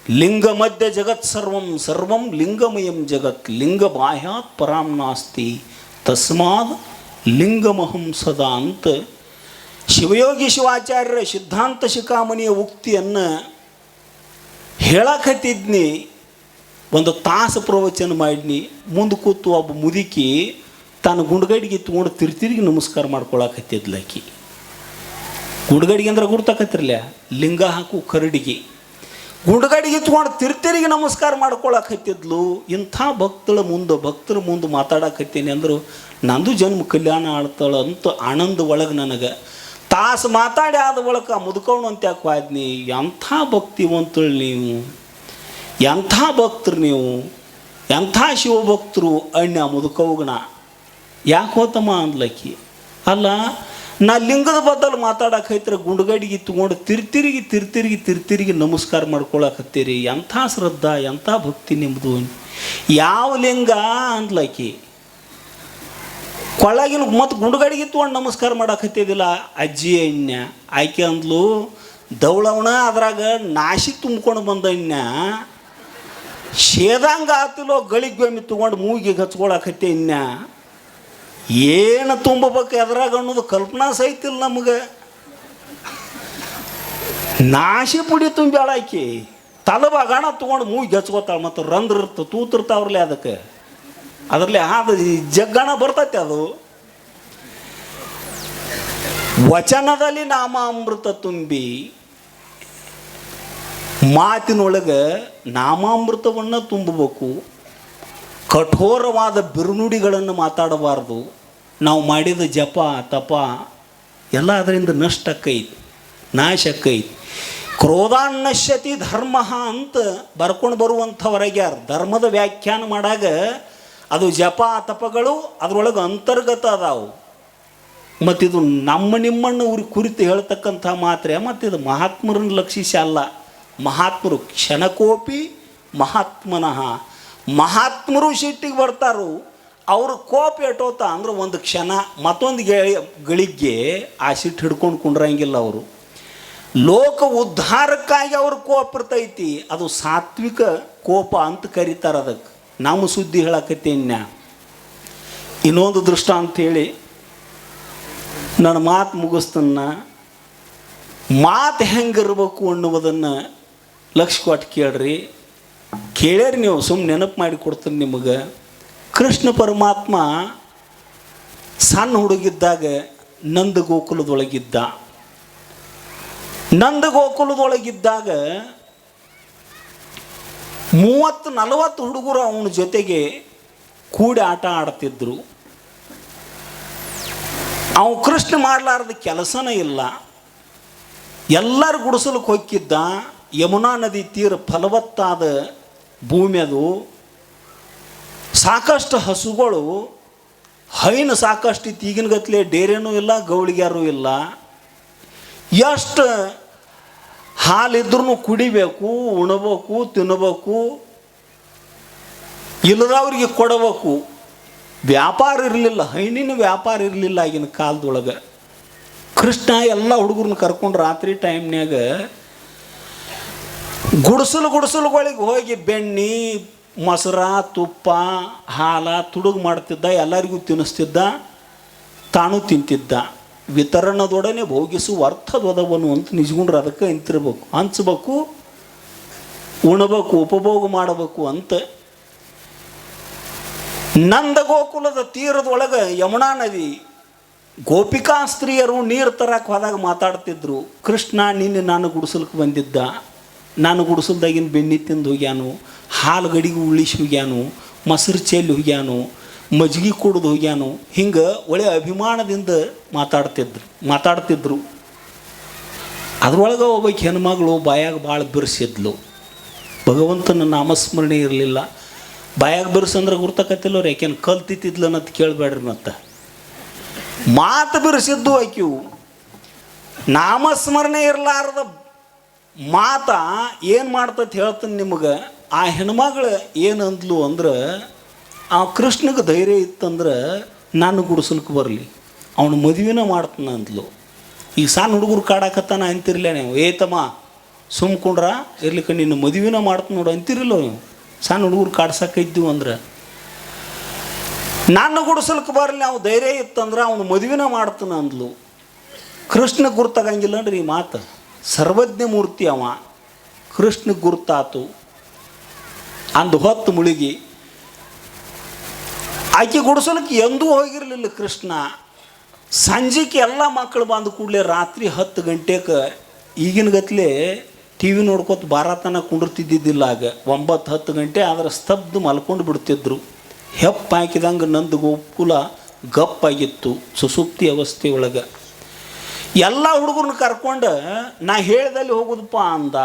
S1: ಲಿಂಗ ಮಧ್ಯ ಜಗತ್ ಸರ್ವಂ ಸರ್ವಂ ಲಿಂಗಮಯಂ ಜಗತ್ ಲಿಂಗ ಬಾಹ್ಯಾತ್ ಪರಾಂ ನಾಸ್ತಿ ತಸ್ಮಾದ್ ಲಿಂಗಮಹಂ ಸದಾ ಅಂತ ಶಿವಯೋಗಿ ಶಿವಾಚಾರ್ಯರ ಸಿದ್ಧಾಂತ ಶಿಖಾಮಣಿಯ ಉಕ್ತಿಯನ್ನು ಹೇಳಕತ್ತಿದ್ನಿ. ಒಂದು ತಾಸು ಪ್ರವಚನ ಮಾಡಿದ್ನಿ. ಮುಂದೆ ಕೂತು ಒಬ್ಬ ಮುದುಕಿ ತಾನು ಗುಂಡ್ಗಡಿಗೆ ತೊಗೊಂಡು ತಿರ್ತಿರಿಗೆ ನಮಸ್ಕಾರ ಮಾಡ್ಕೊಳಕತ್ತಿದ್ಲಾಕಿ. ಗುಂಡ್ಗಡಿಗೆ ಅಂದ್ರೆ ಗುರ್ತಾಕತ್ತಿರಲ್ಲ, ಲಿಂಗ ಹಾಕು ಕರಡಿಗೆ. ಗುಂಡ್ಗಡಿಗೆ ತೊಗೊಂಡು ತಿರ್ತಿರಿಗೆ ನಮಸ್ಕಾರ ಮಾಡ್ಕೊಳಕತ್ತಿದ್ಲು. ಇಂಥ ಭಕ್ತರ ಮುಂದೆ ಮಾತಾಡಕತ್ತೀನಿ ಅಂದರು ನಂದು ಜನ್ಮ ಕಲ್ಯಾಣ ಆಡ್ತಾಳ ಅಂತ ಆನಂದ ಒಳಗೆ ನನಗೆ ತಾಸು ಮಾತಾಡಿ ಆದ ಒಳಗೆ ಮುದ್ಕೊಂಡು ಅಂತ ಯಾಕೆ ವಾದ್ನಿ. ಎಂಥ ಭಕ್ತಿವಂತಳು ನೀವು, ಎಂಥ ಭಕ್ತರು ನೀವು, ಎಂಥ ಶಿವಭಕ್ತರು ಅಣ್ಣ ಮುದುಕವ್ಗಣ ಯಾಕೆ ಹೋತಮ್ಮ ಅಂದ್ಲಕ್ಕಿ. ಅಲ್ಲ, ನಾ ಲಿಂಗದ ಬದ್ದಲು ಮಾತಾಡಕೈತ್ರ ಗುಂಡ್ಗಡಿಗೆ ತೊಗೊಂಡು ತಿರ್ತಿರಿಗೆ ನಮಸ್ಕಾರ ಮಾಡ್ಕೊಳಕತ್ತೀರಿ. ಎಂಥ ಶ್ರದ್ಧಾ, ಎಂಥ ಭಕ್ತಿ ನಿಮ್ಮದು. ಯಾವ ಲಿಂಗ ಅಂದ್ಲಕ್ಕಿ. ಕೊಳ್ಳಾಗಿನ ಮತ್ತು ಗುಂಡ್ಗಡಿಗೆ ತೊಗೊಂಡು ನಮಸ್ಕಾರ ಮಾಡಕತ್ತಿದ್ದಿಲ್ಲ ಅಜ್ಜಿ ಅಣ್ಣ. ಆಕೆ ಅಂದ್ಲು ದೌಳವಣ ಅದ್ರಾಗ ನಾಶಿ ತುಂಬ್ಕೊಂಡು ಬಂದಣ್ಣ, ಶೇದಂಗ ಆತಿಲೋ ಗಳಿಗೊಮ್ಮೆ ತೊಗೊಂಡು ಮೂಗಿಗೆ ಹಚ್ಕೊಳಕತ್ತೆ ಇನ್ನ. ಏನು ತುಂಬಬೇಕು ಎದ್ರಾಗ ಅನ್ನೋದು ಕಲ್ಪನಾ ಸಹಿತಿಲ್ಲ ನಮಗೆ. ನಾಶಿ ಪುಡಿ ತುಂಬ್ಯಾಳ ಆಕಿ. ತಲಬಾಗಣ ತೊಗೊಂಡು ಮೂಗಿಗೆ ಹಚ್ಕೋತಾಳೆ. ಮತ್ತು ರಂಧ್ರ ತೂತಿರ್ತಾವ್ರಲ್ಲೇ ಅದಕ್ಕೆ, ಅದರಲ್ಲಿ ಅದು ಜಗ್ಗಣ ಬರ್ತೈತೆ. ಅದು ವಚನದಲ್ಲಿ ನಾಮಾಮೃತ ತುಂಬಿ ಮಾತಿನೊಳಗೆ ನಾಮಾಮೃತವನ್ನು ತುಂಬಬೇಕು. ಕಠೋರವಾದ ಬಿರುನುಡಿಗಳನ್ನು ಮಾತಾಡಬಾರ್ದು. ನಾವು ಮಾಡಿದ ಜಪ ತಪ ಎಲ್ಲ ಅದರಿಂದ ನಷ್ಟ ಆಕ್ಕೈತಿ, ನಾಶ ಆಕ್ಕೈತಿ. ಕ್ರೋಧಾನ್ನಶ್ಯತಿ ಧರ್ಮ ಅಂತ ಬರ್ಕೊಂಡು ಬರುವಂಥವರಾಗ್ಯಾರ. ಧರ್ಮದ ವ್ಯಾಖ್ಯಾನ ಮಾಡಾಗ ಅದು ಜಪ ತಪಗಳು ಅದರೊಳಗೆ ಅಂತರ್ಗತ ಅದಾವು. ಮತ್ತಿದು ನಿಮ್ಮನ್ನು ಕುರಿತು ಹೇಳ್ತಕ್ಕಂಥ ಮಾತ್ರೆ. ಮತ್ತಿದು ಮಹಾತ್ಮರನ್ನು ಲಕ್ಷಿಸಿ ಅಲ್ಲ. ಮಹಾತ್ಮರು ಕ್ಷಣಕೋಪಿ ಮಹಾತ್ಮನಃ. ಮಹಾತ್ಮರು ಸಿಟ್ಟಿಗೆ ಬರ್ತಾರು. ಅವರು ಕೋಪ ಎಟ್ಟೋತ ಅಂದ್ರೆ ಒಂದು ಕ್ಷಣ, ಮತ್ತೊಂದು ಗಳಿಗೆ ಆ ಸಿಟ್ಟು ಹಿಡ್ಕೊಂಡು ಕುಂಡ್ರಂಗಿಲ್ಲ. ಅವರು ಲೋಕ ಉದ್ಧಾರಕ್ಕಾಗಿ ಅವ್ರ ಕೋಪ ಇರ್ತೈತಿ. ಅದು ಸಾತ್ವಿಕ ಕೋಪ ಅಂತ ಕರೀತಾರೆ. ಅದಕ್ಕೆ ನಮ್ಮ ಸುದ್ದಿ ಹೇಳಕತ್ತೇನ್ಯ. ಇನ್ನೊಂದು ದೃಷ್ಟ ಅಂಥೇಳಿ ನನ್ನ ಮಾತು ಮುಗಿಸ್ತನ್ನ. ಮಾತು ಹೆಂಗಿರ್ಬೇಕು ಅನ್ನುವುದನ್ನು ಲಕ್ಷ್ಯ ಕೊಟ್ಟು ಕೇಳ್ರಿ. ಕೇಳ್ಯಾರಿ ನೀವು, ಸುಮ್ಮನೆ ನೆನಪು ಮಾಡಿ ಕೊಡ್ತೀನಿ ನಿಮಗೆ. ಕೃಷ್ಣ ಪರಮಾತ್ಮ ಸಣ್ಣ ಹುಡುಗಿದ್ದಾಗ ನಂದ ಗೋಕುಲದೊಳಗಿದ್ದ. ನಂದ ಗೋಕುಲದೊಳಗಿದ್ದಾಗ 30-40 ಹುಡುಗರು ಅವನ ಜೊತೆಗೆ ಕೂಡಿ ಆಟ ಆಡ್ತಿದ್ರು. ಅವ ಕೃಷ್ಣ ಮಾಡಲಾರ್ದ ಕೆಲಸನೇ ಇಲ್ಲ. ಎಲ್ಲರೂ ಗುಡಿಸಲಕ್ಕೆ ಹೋಗಿದ್ದ. ಯಮುನಾ ನದಿ ತೀರ ಫಲವತ್ತಾದ ಭೂಮಿ ಅದು. ಸಾಕಷ್ಟು ಹಸುಗಳು, ಹೈನು ಸಾಕಷ್ಟು ಇತ್ತು. ಈಗಿನ ಗತ್ಲೆ ಡೇರೇನೂ ಇಲ್ಲ, ಗೌಳಿಗ್ಯಾರೂ ಇಲ್ಲ. ಎಷ್ಟು ಹಾಲಿದ್ರೂ ಕುಡಿಬೇಕು, ಉಣಬೇಕು, ತಿನ್ನಬೇಕು, ಇಲ್ಲದವ್ರಿಗೆ ಕೊಡಬೇಕು. ವ್ಯಾಪಾರ ಇರಲಿಲ್ಲ, ಹೈನಿನ ವ್ಯಾಪಾರ ಇರಲಿಲ್ಲ ಆಗಿನ ಕಾಲದೊಳಗೆ. ಕೃಷ್ಣ ಎಲ್ಲ ಹುಡುಗರನ್ನ ಕರ್ಕೊಂಡು ರಾತ್ರಿ ಟೈಮ್ನ್ಯಾಗ ಗುಡಿಸಲುಗಳಿಗೆ ಹೋಗಿ ಬೆಣ್ಣೆ, ಮೊಸರ, ತುಪ್ಪ, ಹಾಲ ತುಡುಗು ಮಾಡ್ತಿದ್ದ. ಎಲ್ಲರಿಗೂ ತಿನ್ನಿಸ್ತಿದ್ದ, ತಾನು ತಿಂತಿದ್ದ. ವಿತರಣದೊಡನೆ ಭೋಗಿಸುವ ಅರ್ಥದೊದವನು ಅಂತ ನಿಜಗುಂಡ್ರೆ ಅದಕ್ಕೆ ಇಂತಿರ್ಬೇಕು, ಹಂಚಬೇಕು, ಉಣಬೇಕು, ಉಪಭೋಗ ಮಾಡಬೇಕು ಅಂತ. ನಂದ ಗೋಕುಲದ ತೀರದೊಳಗೆ ಯಮುನಾ ನದಿ ಗೋಪಿಕಾ ಸ್ತ್ರೀಯರು ನೀರು ತರಕ್ಕೆ ಹೋದಾಗ ಮಾತಾಡ್ತಿದ್ರು. ಕೃಷ್ಣ ನಿನ್ನೆ ನಾನು ಗುಡಿಸಲ್ಕ್ಕೆ ಬಂದಿದ್ದ, ನಾನು ಗುಡಿಸಲ್ದಾಗಿನ ಬೆಣ್ಣೆ ತಿಂದು ಹೋಗ್ಯಾನು, ಹಾಲು ಗಡಿಗೆ ಉಳಿಸಿ ಹೋಗ್ಯಾನು, ಮೊಸರು ಚೆಲ್ಲಿ ಹೋಗ್ಯಾನು, ಮಜ್ಜಿಗೆ ಕುಡಿದು ಹೋಗ್ಯಾನು. ಹಿಂಗೆ ಒಳ್ಳೆ ಅಭಿಮಾನದಿಂದ ಮಾತಾಡ್ತಿದ್ರು. ಅದ್ರೊಳಗೆ ಒಬ್ಬ ಹೆಣ್ಮಗಳು ಬಾಯಾಗ ಭಾಳ ಬಿರ್ಸಿದ್ಲು. ಭಗವಂತನ ನಾಮಸ್ಮರಣೆ ಇರಲಿಲ್ಲ. ಬಾಯಾಗ ಬಿರ್ಸಂದ್ರೆ ಗುರ್ತಕತ್ತಿಲ್ಲವ್ರು, ಯಾಕೆನು ಕಲ್ತಿತ್ತಿದ್ಲು ಅನ್ನೋದು ಕೇಳಬೇಡ್ರಿ. ಮತ್ತು ಮಾತು ಬಿರ್ಸಿದ್ದು ಆಕಿವು. ನಾಮಸ್ಮರಣೆ ಇರಲಾರ್ದ ಮಾತ ಏನು ಮಾಡ್ತೈತೆ ಹೇಳ್ತೀನಿ ನಿಮಗೆ. ಆ ಹೆಣ್ಮಗಳು ಏನು ಅಂದ್ಲು ಅಂದ್ರೆ, ಆ ಕೃಷ್ಣಗೆ ಧೈರ್ಯ ಇತ್ತಂದ್ರೆ ನಾನು ಗುಡಿಸಲ್ಕೆ ಬರಲಿ, ಅವನು ಮದುವೆನ ಮಾಡ್ತಾನೆ ಅಂದ್ಲು. ಈಗ ಸಣ್ಣ ಹುಡುಗರು ಕಾಡಾಕತ್ತಾನ ಅಂತಿರ್ಲ ನೀವು, ಏತಮ್ಮ ಸುಮ್ಕೊಂಡ್ರ ಇರ್ಲಿಕ್ಕೆ ನಿನ್ನ ಮದುವೆನ ಮಾಡ್ತಾನೆ ನೋಡು ಅಂತಿರಲ್ಲ ನೀವು. ಸಣ್ಣ ಹುಡುಗರು ಕಾಡ್ಸಕ್ಕಿದ್ದೀವಿ ಅಂದ್ರೆ ನಾನು ಗುಡಿಸಲ್ಕೆ ಬರಲಿ, ಅವ್ನು ಧೈರ್ಯ ಇತ್ತಂದ್ರೆ ಅವನು ಮದುವೆನ ಮಾಡ್ತಾನೆ ಅಂದ್ಲು. ಕೃಷ್ಣ ಗುರ್ತಾಗಂಗಿಲ್ಲ ಅಂದ್ರೆ ಈ ಮಾತು. ಸರ್ವಜ್ಞ ಮೂರ್ತಿ ಅವ, ಕೃಷ್ಣ ಗುರ್ತಾತು. ಅಂದು ಹೊತ್ತು ಮುಳುಗಿ ಆಕೆ ಗುಡಿಸಲಿಕ್ಕೆ ಎಂದೂ ಹೋಗಿರಲಿಲ್ಲ ಕೃಷ್ಣ. ಸಂಜೆಗೆ ಎಲ್ಲ ಮಕ್ಕಳು ಬಂದು ಕೂಡಲೇ ರಾತ್ರಿ 10 ಗಂಟೆಗೆ ಈಗಿನ ಗತ್ಲೆ ಟಿ ವಿ ನೋಡ್ಕೊತ ಭಾರತನ ಕುಂಡಿರ್ತಿದ್ದಿದ್ದಿಲ್ಲ. ಆಗ 9-10 ಗಂಟೆ ಆದ್ರೆ ಸ್ತಬ್ಧ ಮಲ್ಕೊಂಡು ಬಿಡ್ತಿದ್ರು. ಹೆಪ್ಪ ಹಾಕಿದಂಗೆ ನಂದು ಗೋಕುಲ ಗಪ್ಪಾಗಿತ್ತು ಸುಸುಪ್ತಿ ಅವಸ್ಥೆ ಒಳಗೆ. ಎಲ್ಲ ಹುಡುಗರನ್ನ ಕರ್ಕೊಂಡು ನಾ ಹೇಳ್ದಲ್ಲಿ ಹೋಗೋದಪ್ಪ ಅಂದ.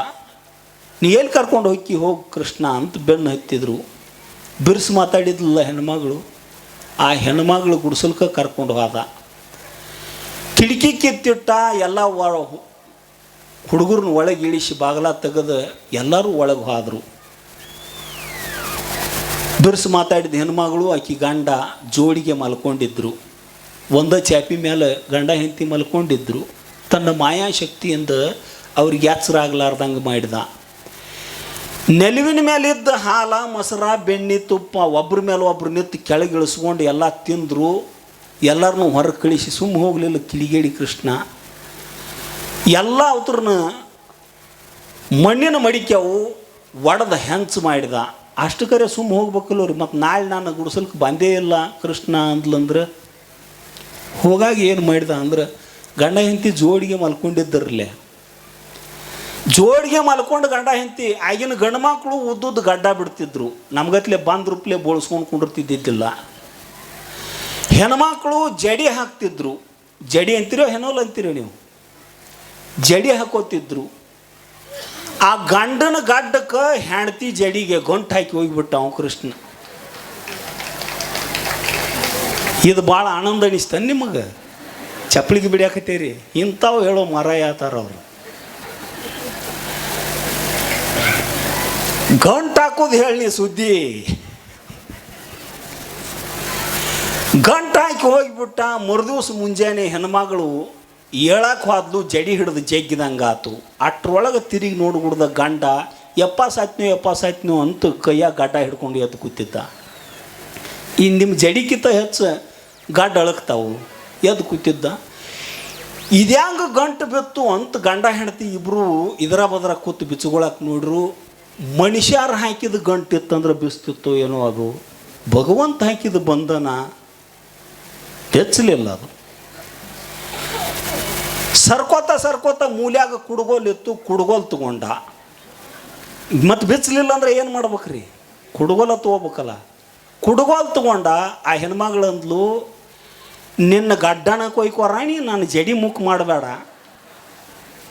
S1: ನೀ ಎಲ್ಲಿ ಕರ್ಕೊಂಡು ಹೋಗಿ ಕೃಷ್ಣ ಅಂತ ಬೆನ್ನು ಹತ್ತಿದ್ರು. ಬಿರ್ಸು ಮಾತಾಡಿದ್ಲಲ್ಲ ಹೆಣ್ಮಗಳು, ಆ ಹೆಣ್ಮಗಳು ಗುಡಿಸಲ್ಕ ಕರ್ಕೊಂಡು ಹೋದ. ಕಿಟಕಿ ಕಿತ್ತಿಟ್ಟ, ಎಲ್ಲ ಹುಡುಗರನ್ನ ಒಳಗೆ ಇಳಿಸಿ ಬಾಗಲ ತೆಗೆದು ಎಲ್ಲರೂ ಒಳಗೆ ಹೋದರು. ಬಿರ್ಸು ಮಾತಾಡಿದ ಹೆಣ್ಮಗಳು ಆಕಿ ಗಂಡ ಜೋಡಿಗೆ ಮಲ್ಕೊಂಡಿದ್ರು. ಒಂದೇ ಚಾಪಿ ಮೇಲೆ ಗಂಡ ಹೆಂಡತಿ ಮಲ್ಕೊಂಡಿದ್ರು. ತನ್ನ ಮಾಯಾಶಕ್ತಿಯಿಂದ ಅವ್ರಿಗೆ ಎಚ್ಚರ ಆಗಲಾರ್ದಂಗೆ ಮಾಡಿದ. ನೆಲುವಿನ ಮೇಲೆ ಇದ್ದ ಹಾಲ, ಮೊಸರ, ಬೆಣ್ಣೆ, ತುಪ್ಪ ಒಬ್ರ ಮೇಲೆ ಒಬ್ರು ನಿಂತು ಕೆಳಗೆ ಇಳಿಸ್ಕೊಂಡು ಎಲ್ಲ ತಿಂದರು. ಎಲ್ಲರನ್ನೂ ಹೊರಗೆ ಕಳಿಸಿ ಸುಮ್ಮ ಹೋಗಲಿಲ್ಲ ಕಿಡಿಗೇಡಿ ಕೃಷ್ಣ. ಎಲ್ಲ ಅವ್ರನ್ನ ಮಣ್ಣಿನ ಮಡಿಕೆವು ಒಡೆದ ಹೆಂಚು ಮಾಡಿದ. ಅಷ್ಟು ಕರೆ ಸುಮ್ಮ ಹೋಗ್ಬೇಕಲ್ಲ ರೀ. ಮತ್ತು ನಾಳೆ ನಾನು ಗುಡಿಸಲ್ಕೆ ಬಂದೇ ಇಲ್ಲ ಕೃಷ್ಣ ಅಂದ್ಲಂದ್ರೆ ಹೋಗಾಗಿ ಏನು ಮಾಡಿದ ಅಂದ್ರೆ, ಗಂಡ ಹೆಂಡತಿ ಜೋಡಿಗೆ ಮಲ್ಕೊಂಡಿದ್ದರಲ್ಲೇ. ಜೋಡಿಗೆ ಮಲ್ಕೊಂಡು ಗಂಡ ಹೆಂಡತಿ, ಆಗಿನ ಗಂಡು ಮಕ್ಕಳು ಉದ್ದುದ್ದು ಗಡ್ಡ ಬಿಡ್ತಿದ್ರು. ನಮ್ಗತ್ಲೆ ಬಂದ ರೂಪ್ಲೆ ಬೋಳ್ಸ್ಕೊಂಡು ಕುಂಡಿರ್ತಿದ್ದಿದ್ದಿಲ್ಲ. ಹೆಣ್ಮಕ್ಳು ಜಡಿ ಹಾಕ್ತಿದ್ರು. ಜಡಿ ಅಂತೀರೋ ಹೆಣೋಲ್ ಅಂತೀರೋ ನೀವು? ಜಡಿ ಹಾಕೋತಿದ್ರು. ಆ ಗಂಡನ ಗಡ್ಡಕ್ಕೆ ಹೆಂಡತಿ ಜಡಿಗೆ ಗಂಟು ಹಾಕಿ ಹೋಗಿಬಿಟ್ಟ ಅವ ಕೃಷ್ಣ. ಇದು ಭಾಳ ಆನಂದ ಅನಿಸ್ತಾನೆ ನಿಮಗೆ? ಚಪ್ಪಲಿಗೆ ಬಿಡ್ಯಾಕತ್ತೀರಿ ಇಂಥವು ಹೇಳೋ ಮರ ಯಾತಾರ ಅವರು. ಗಂಟು ಹಾಕೋದು ಹೇಳಿ ಸುದ್ದಿ. ಗಂಟು ಹಾಕಿ ಹೋಗಿಬಿಟ್ಟ. ಮರುದಿವ್ಸ ಮುಂಜಾನೆ ಹೆಣ್ಮಗಳು ಹೇಳಕ್ಕೆ ಹೋದ್ಲು, ಜಡಿ ಹಿಡಿದು ಜಗ್ಗಿದಂಗೆ ಆತು. ಅಷ್ಟ್ರೊಳಗೆ ತಿರುಗಿ ನೋಡ್ಬಿಡ್ದ ಗಂಡ, ಯಪ್ಪ ಸಾತ್ನೋ ಅಂತ ಕೈಯಾಗ ಗಡ್ಡ ಹಿಡ್ಕೊಂಡು ಎದ್ದು ಕೂತಿದ್ದ. ಇನ್ನು ನಿಮ್ಮ ಜಡಿಕಿಂತ ಹೆಚ್ಚು ಗಡ್ಡ ಅಳಕ್ತಾವು ಎದ್ದು ಕೂತಿದ್ದ. ಇದ್ಯಾಂಗ ಗಂಟು ಬಿತ್ತು ಅಂತ ಗಂಡ ಹೆಂಡತಿ ಇಬ್ಬರು ಇದರ ಬದ್ರ ಕೂತು ಬಿಚ್ಕೊಳಕ್ಕೆ ನೋಡ್ರು. ಮನುಷ್ಯರು ಹಾಕಿದ ಗಂಟು ಇತ್ತಂದ್ರೆ ಬಿಸ್ತಿತ್ತು ಏನೋ, ಅದು ಭಗವಂತ ಹಾಕಿದ ಬಂಧನ ಹೆಚ್ಚಲಿಲ್ಲ. ಅದು ಸರ್ಕೋತ ಮೂಲ್ಯಾಗ ಕುಡುಗೋಲಿತ್ತು, ಕುಡುಗೋಲು ತಗೊಂಡ. ಮತ್ತು ಬಿಚ್ಚಲಿಲ್ಲ ಅಂದ್ರೆ ಏನು ಮಾಡ್ಬೇಕ್ರಿ? ಕುಡುಗೋಲ ತೊಗೋಬೇಕಲ್ಲ. ಕುಡುಗೋಲು ತಗೊಂಡ. ಆ ಹೆಣ್ಮಗಳಂದ್ಲು, ನಿನ್ನ ಗಡ್ಡನ ಕೊಯ್ಕೋರಾಣಿ, ನಾನು ಜಡಿ ಮುಕ್ ಮಾಡಬೇಡ.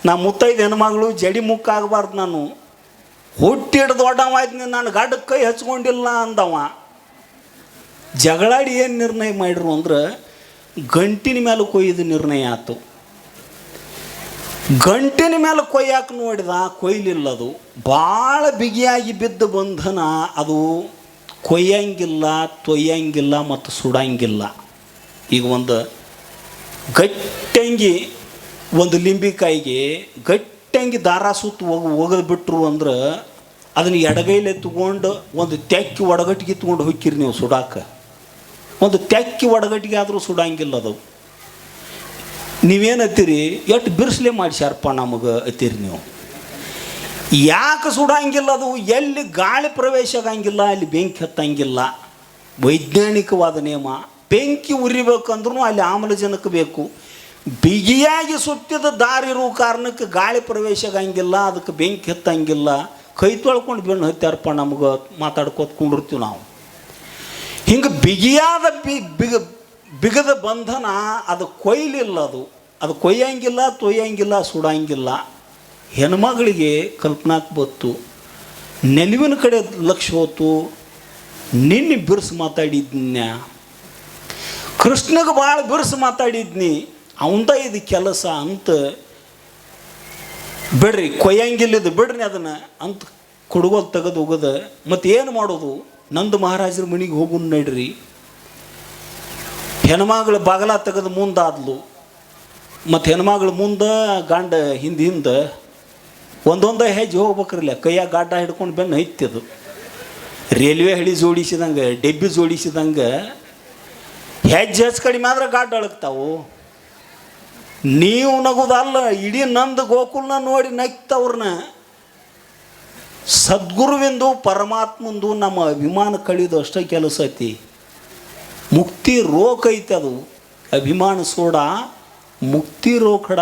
S1: ನಾ ಮುತ್ತೈದು ಹೆಣ್ಮಗಳು ಜಡಿ ಮುಕ್ ಆಗಬಾರ್ದು. ನಾನು ಹುಟ್ಟಿಡ್ದು ದೊಡ್ಡವಾಯ್ತು, ನಾನು ಗಡ್ಡಕ್ಕೆ ಕೈ ಹಚ್ಕೊಂಡಿಲ್ಲ ಅಂದವ. ಜಗಳಾಡಿ ಏನು ನಿರ್ಣಯ ಮಾಡಿರು ಅಂದ್ರೆ, ಗಂಟಿನ ಮೇಲೆ ಕೊಯ್ದು ನಿರ್ಣಯ ಆಯ್ತು. ಗಂಟಿನ ಮೇಲೆ ಕೊಯ್ಯಾಕೆ ನೋಡಿದ, ಕೊಯ್ಲಿಲ್ಲದು. ಭಾಳ ಬಿಗಿಯಾಗಿ ಬಿದ್ದ ಬಂಧನ ಅದು. ಕೊಯ್ಯಂಗಿಲ್ಲ, ತೊಯ್ಯಂಗಿಲ್ಲ ಮತ್ತು ಸುಡಂಗಿಲ್ಲ. ಈಗ ಒಂದು ಗಟ್ಟಂಗಿ ಒಂದು ಲಿಂಬಿಕಾಯಿಗೆ ಗಟ್ಟಂಗಿ ದಾರ ಸುತ್ತು ಒಗೆದು ಬಿಟ್ರು ಅಂದ್ರೆ ಅದನ್ನು ಎಡಗೈಲೆ ತಗೊಂಡು ಒಂದು ತೆಕ್ಕಿ ಒಡಗಟ್ಟಿಗೆ ತೊಗೊಂಡು ಹೋಗ್ಕಿರಿ ನೀವು ಸುಡಾಕ. ಒಂದು ತೆಕ್ಕಿ ಒಡಗಟ್ಟಿಗೆ ಆದರೂ ಸುಡಂಗಿಲ್ಲ ಅದು. ನೀವೇನತ್ತೀರಿ, ಎಷ್ಟು ಬಿರ್ಸ್ಲೆ ಮಾಡಿಸ್ಯಾರಪ್ಪ ನಮಗೆ ಅತ್ತೀರಿ ನೀವು. ಯಾಕೆ ಸುಡಂಗಿಲ್ಲ? ಅದು ಎಲ್ಲಿ ಗಾಳಿ ಪ್ರವೇಶ ಆಗಂಗಿಲ್ಲ ಅಲ್ಲಿ ಬೆಂಕಿ ಹತ್ತಂಗಿಲ್ಲ. ವೈಜ್ಞಾನಿಕವಾದ ನಿಯಮ. ಬೆಂಕಿ ಉರಿಬೇಕಂದ್ರೂ ಅಲ್ಲಿ ಆಮ್ಲಜನಕ ಬೇಕು. ಬಿಗಿಯಾಗಿ ಸುತ್ತಿದ ದಾರಿ ಇರುವ ಕಾರಣಕ್ಕೆ ಗಾಳಿ ಪ್ರವೇಶ ಆಗಂಗಿಲ್ಲ, ಅದಕ್ಕೆ ಬೆಂಕಿ ಹತ್ತಂಗಿಲ್ಲ. ಕೈ ತೊಳ್ಕೊಂಡು ಬೆನ್ನು ಹತ್ತಾರಪ್ಪ ನಮ್ಗೆ ಮಾತಾಡ್ಕೋತ ಕುಂಡಿರ್ತೀವಿ ನಾವು. ಹಿಂಗೆ ಬಿಗಿಯಾದ ಬಿಗದ ಬಂಧನ ಅದು ಕೊಯ್ಲಿಲ್ಲ. ಅದು ಕೊಯ್ಯಂಗಿಲ್ಲ, ತೊಯ್ಯಂಗಿಲ್ಲ, ಸುಡಂಗಿಲ್ಲ. ಹೆಣ್ಮಗಳಿಗೆ ಕಲ್ಪನಾಕ್ ಬತ್ತು, ನೆಲುವಿನ ಕಡೆ ಲಕ್ಷ್ಯ ಹೋತು. ನಿನ್ನೆ ಬಿರ್ಸು ಮಾತಾಡಿದ್ನ್ಯ, ಕೃಷ್ಣಗೆ ಭಾಳ ಬಿರ್ಸು ಮಾತಾಡಿದ್ನಿ, ಅವಂದ ಇದು ಕೆಲಸ ಅಂತ ಬಿಡ್ರಿ, ಕೊಯ್ಯಂಗಿಲ್ಲದು ಬಿಡ್ರಿ ಅದನ್ನು ಅಂತ ಕೊಡುಗೋಲು ತೆಗೆದು ಹೋಗೋದು. ಮತ್ತು ಏನು ಮಾಡೋದು? ನಂದು ಮಹಾರಾಜರ ಮನೆಗೆ ಹೋಗು ನಡ್ರಿ. ಹೆಣ್ಮಗಳು ಬಾಗಲ ತೆಗೆದು ಮುಂದಾದ್ಲು. ಮತ್ತು ಹೆಣ್ಮಗಳು ಮುಂದೆ, ಗಂಡ ಹಿಂದೆ ಒಂದೊಂದು ಹೆಜ್ಜೆ ಹೋಗ್ಬೇಕ್ರಲ್ಲ. ಕೈಯಾಗ ಗಾಡ್ಡ ಹಿಡ್ಕೊಂಡು ಬೆನ್ನು ಹೈತದು. ರೈಲ್ವೆ ಹಳಿ ಜೋಡಿಸಿದಂಗೆ, ಡೆಬ್ಬಿ ಜೋಡಿಸಿದಂಗೆ ಹೆಜ್ಜೆ ಕಡಿಮೆ ಆದ್ರೆ ಗಾಡ್ಡ ಅಳಗ್ತಾವು. ನೀವು ನಗೋದಲ್ಲ, ಇಡೀ ನಂದು ಗೋಕುಲ್ನ ನೋಡಿ ನಗ್ತವ್ರನ್ನ. ಸದ್ಗುರುವಿಂದು ಪರಮಾತ್ಮಂದು ನಮ್ಮ ಅಭಿಮಾನ ಕಳಿದು ಅಷ್ಟೇ ಕೆಲಸ ಐತಿ. ಮುಕ್ತಿ ರೋಗ ಐತೆ ಅದು. ಅಭಿಮಾನ ಸೋಡ, ಮುಕ್ತಿ ರೋಕಡ.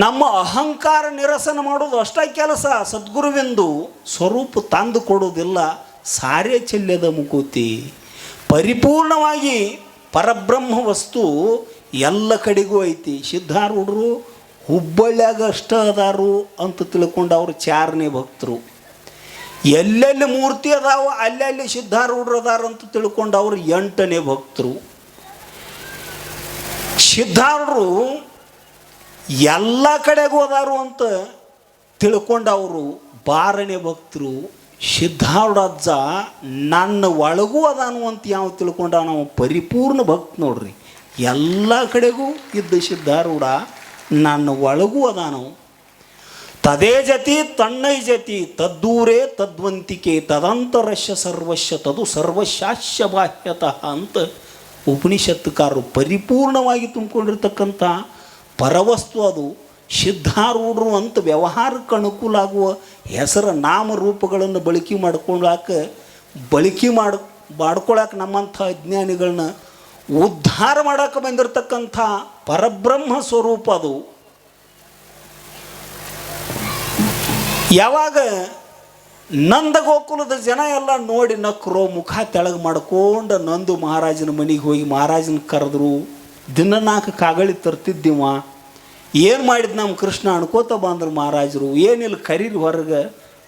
S1: ನಮ್ಮ ಅಹಂಕಾರ ನಿರಸನ ಮಾಡೋದು ಅಷ್ಟೇ ಕೆಲಸ. ಸದ್ಗುರುವೆಂದು ಸ್ವರೂಪ ತಂದು ಕೊಡೋದಿಲ್ಲ. ಸಾರೇ ಚೆಲ್ಲದ ಮುಕುತಿ. ಪರಿಪೂರ್ಣವಾಗಿ ಪರಬ್ರಹ್ಮ ವಸ್ತು ಎಲ್ಲ ಕಡೆಗೂ ಐತಿ. ಸಿದ್ಧಾರೂಢರು ಹುಬ್ಬಳ್ಳಿಯಾಗ ಅಷ್ಟ ಅದಾರು ಅಂತ ತಿಳ್ಕೊಂಡು ಅವರು 4ನೇ ಭಕ್ತರು. ಎಲ್ಲೆಲ್ಲಿ ಮೂರ್ತಿ ಅದಾವ ಅಲ್ಲೆಲ್ಲಿ ಸಿದ್ಧಾರೂಢರು ಅದಾರ ಅಂತ ತಿಳ್ಕೊಂಡು ಅವರು 8ನೇ ಭಕ್ತರು. ಸಿದ್ಧಾರೂಢರು ಎಲ್ಲ ಕಡೆಗೂ ಅದಾರು ಅಂತ ತಿಳ್ಕೊಂಡು ಅವರು 12ನೇ ಭಕ್ತರು. ಸಿದ್ಧಾರೂಢ ಅಜ್ಜ ನನ್ನ ಒಳಗೂ ಅದಾನು ಅಂತ ಯಾವ ತಿಳ್ಕೊಂಡ ನಾವು ಪರಿಪೂರ್ಣ ಭಕ್ತ ನೋಡ್ರಿ. ಎಲ್ಲ ಕಡೆಗೂ ಇದ್ದ ಸಿದ್ಧಾರೂಢ ನನ್ನ ಒಳಗೂ ಅದಾನು. ತದೇ ಜತಿ ತನ್ನೈ ಜತಿ ತದ್ದೂರೇ ತದ್ವಂತಿಕೆ ತದಂತರಶ್ಯ ಸರ್ವಶ್ಯ ತದು ಸರ್ವಶಾಶ್ಯ ಬಾಹ್ಯತಃ ಅಂತ ಉಪನಿಷತ್ತುಕಾರರು ಪರಿಪೂರ್ಣವಾಗಿ ತುಂಬಿಕೊಂಡಿರ್ತಕ್ಕಂಥ ಪರವಸ್ತು ಅದು. ಸಿದ್ಧಾರೂಢರು ಅಂತ ವ್ಯವಹಾರಕ್ಕೆ ಅನುಕೂಲ ಆಗುವ ಹೆಸರ ನಾಮರೂಪಗಳನ್ನು ಮಾಡ್ಕೊಳಕ್ಕೆ ನಮ್ಮಂಥ ಅಜ್ಞಾನಿಗಳನ್ನ ಉದ್ಧಾರ ಮಾಡೋಕೆ ಬಂದಿರತಕ್ಕಂಥ ಪರಬ್ರಹ್ಮ ಸ್ವರೂಪ ಅದು. ಯಾವಾಗ ನಂದ ಗೋಕುಲದ ಜನ ಎಲ್ಲ ನೋಡಿ ನಕ್ಕರೋ, ಮುಖ ತೆಳಗೆ ಮಾಡ್ಕೊಂಡು ನಂದು ಮಹಾರಾಜನ ಮನೆಗೆ ಹೋಗಿ ಮಹಾರಾಜನ ಕರೆದ್ರು. ದಿನ 4 ಕಾಗಳಿ ತರ್ತಿದ್ದೀವ. ಏನು ಮಾಡಿದ್ದು ನಮ್ಮ ಕೃಷ್ಣ ಅನ್ಕೋತ ಬಂದ್ರು ಮಹಾರಾಜರು. ಏನಿಲ್ಲ ಕರೀರಿ ಹೊರಗೆ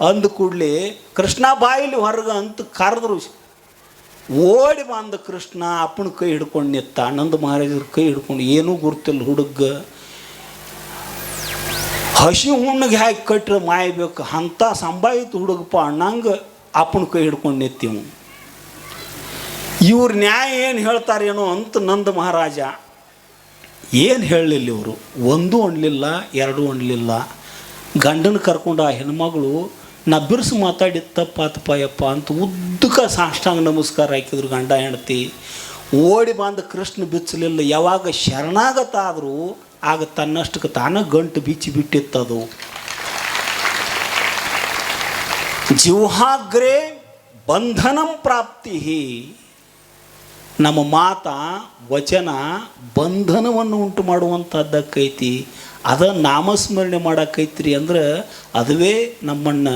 S1: ಅಂದ ಕೂಡಲೇ ಕೃಷ್ಣ ಬಾಯಿಲಿ ಹೊರಗೆ ಅಂತ ಕರೆದ್ರು. ಓಡಿ ಬಂದ ಕೃಷ್ಣ ಅಪ್ಪನ ಕೈ ಹಿಡ್ಕೊಂಡು ನಿತ್ತ. ನಂದು ಮಹಾರಾಜರ ಕೈ ಹಿಡ್ಕೊಂಡು, ಏನೂ ಗುರ್ತಿಲ್ಲ ಹುಡುಗ, ಹಸಿ ಹುಣ್ಣಿಗೆ ಹಾಕಿ ಕಟ್ರೆ ಮಾಯಬೇಕು ಅಂಥ ಸಂಭಾಯಿತು ಹುಡುಗಪ್ಪ ಅನ್ನಂಗೆ ಅಪ್ಪನ ಕೈ ಹಿಡ್ಕೊಂಡು ನಿತ್ತೀವು. ಇವ್ರ ನ್ಯಾಯ ಏನು ಹೇಳ್ತಾರೇನೋ ಅಂತ ನಂದ ಮಹಾರಾಜ ಏನು ಹೇಳಲಿಲ್ಲ. ಇವರು ಒಂದೂ ಅನ್ಲಿಲ್ಲ, 2 ಅನ್ಲಿಲ್ಲ. ಗಂಡನ ಕರ್ಕೊಂಡು ಆ ಹೆಣ್ಮಗಳು ನಾ ಬಿರ್ಸು ಮಾತಾಡಿದ ತಪ್ಪಾತಪ್ಪ ಅಂತ ಉದ್ದಕ್ಕೆ ಸಾಷ್ಟಾಂಗ ನಮಸ್ಕಾರ ಹಾಕಿದ್ರು ಗಂಡ ಹೆಂಡತಿ. ಓಡಿ ಬಂದ ಕೃಷ್ಣ ಬಿಚ್ಚಲಿಲ್ಲ. ಯಾವಾಗ ಶರಣಾಗತ ಆದರೂ ಆಗ ತನ್ನಷ್ಟಕ್ಕೆ ತಾನ ಗಂಟು ಬಿಚ್ಚಿ ಬಿಟ್ಟಿತ್ತದು. ಜಿಹ್ವಾಗ್ರೇ ಬಂಧನಂ ಪ್ರಾಪ್ತಿ. ನಮ್ಮ ಮಾತ ವಚನ ಬಂಧನವನ್ನು ಉಂಟು ಮಾಡುವಂಥದ್ದಕ್ಕೈತಿ. ಅದ ನಾಮಸ್ಮರಣೆ ಮಾಡೋಕ್ಕೈತ್ರಿ ಅಂದ್ರೆ ಅದುವೇ ನಮ್ಮನ್ನು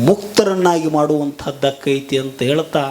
S1: ಮುಕ್ತರನ್ನಾಗಿ ಮಾಡುವಂಥದ್ದಕ್ಕೈತಿ ಅಂತ ಹೇಳ್ತಾ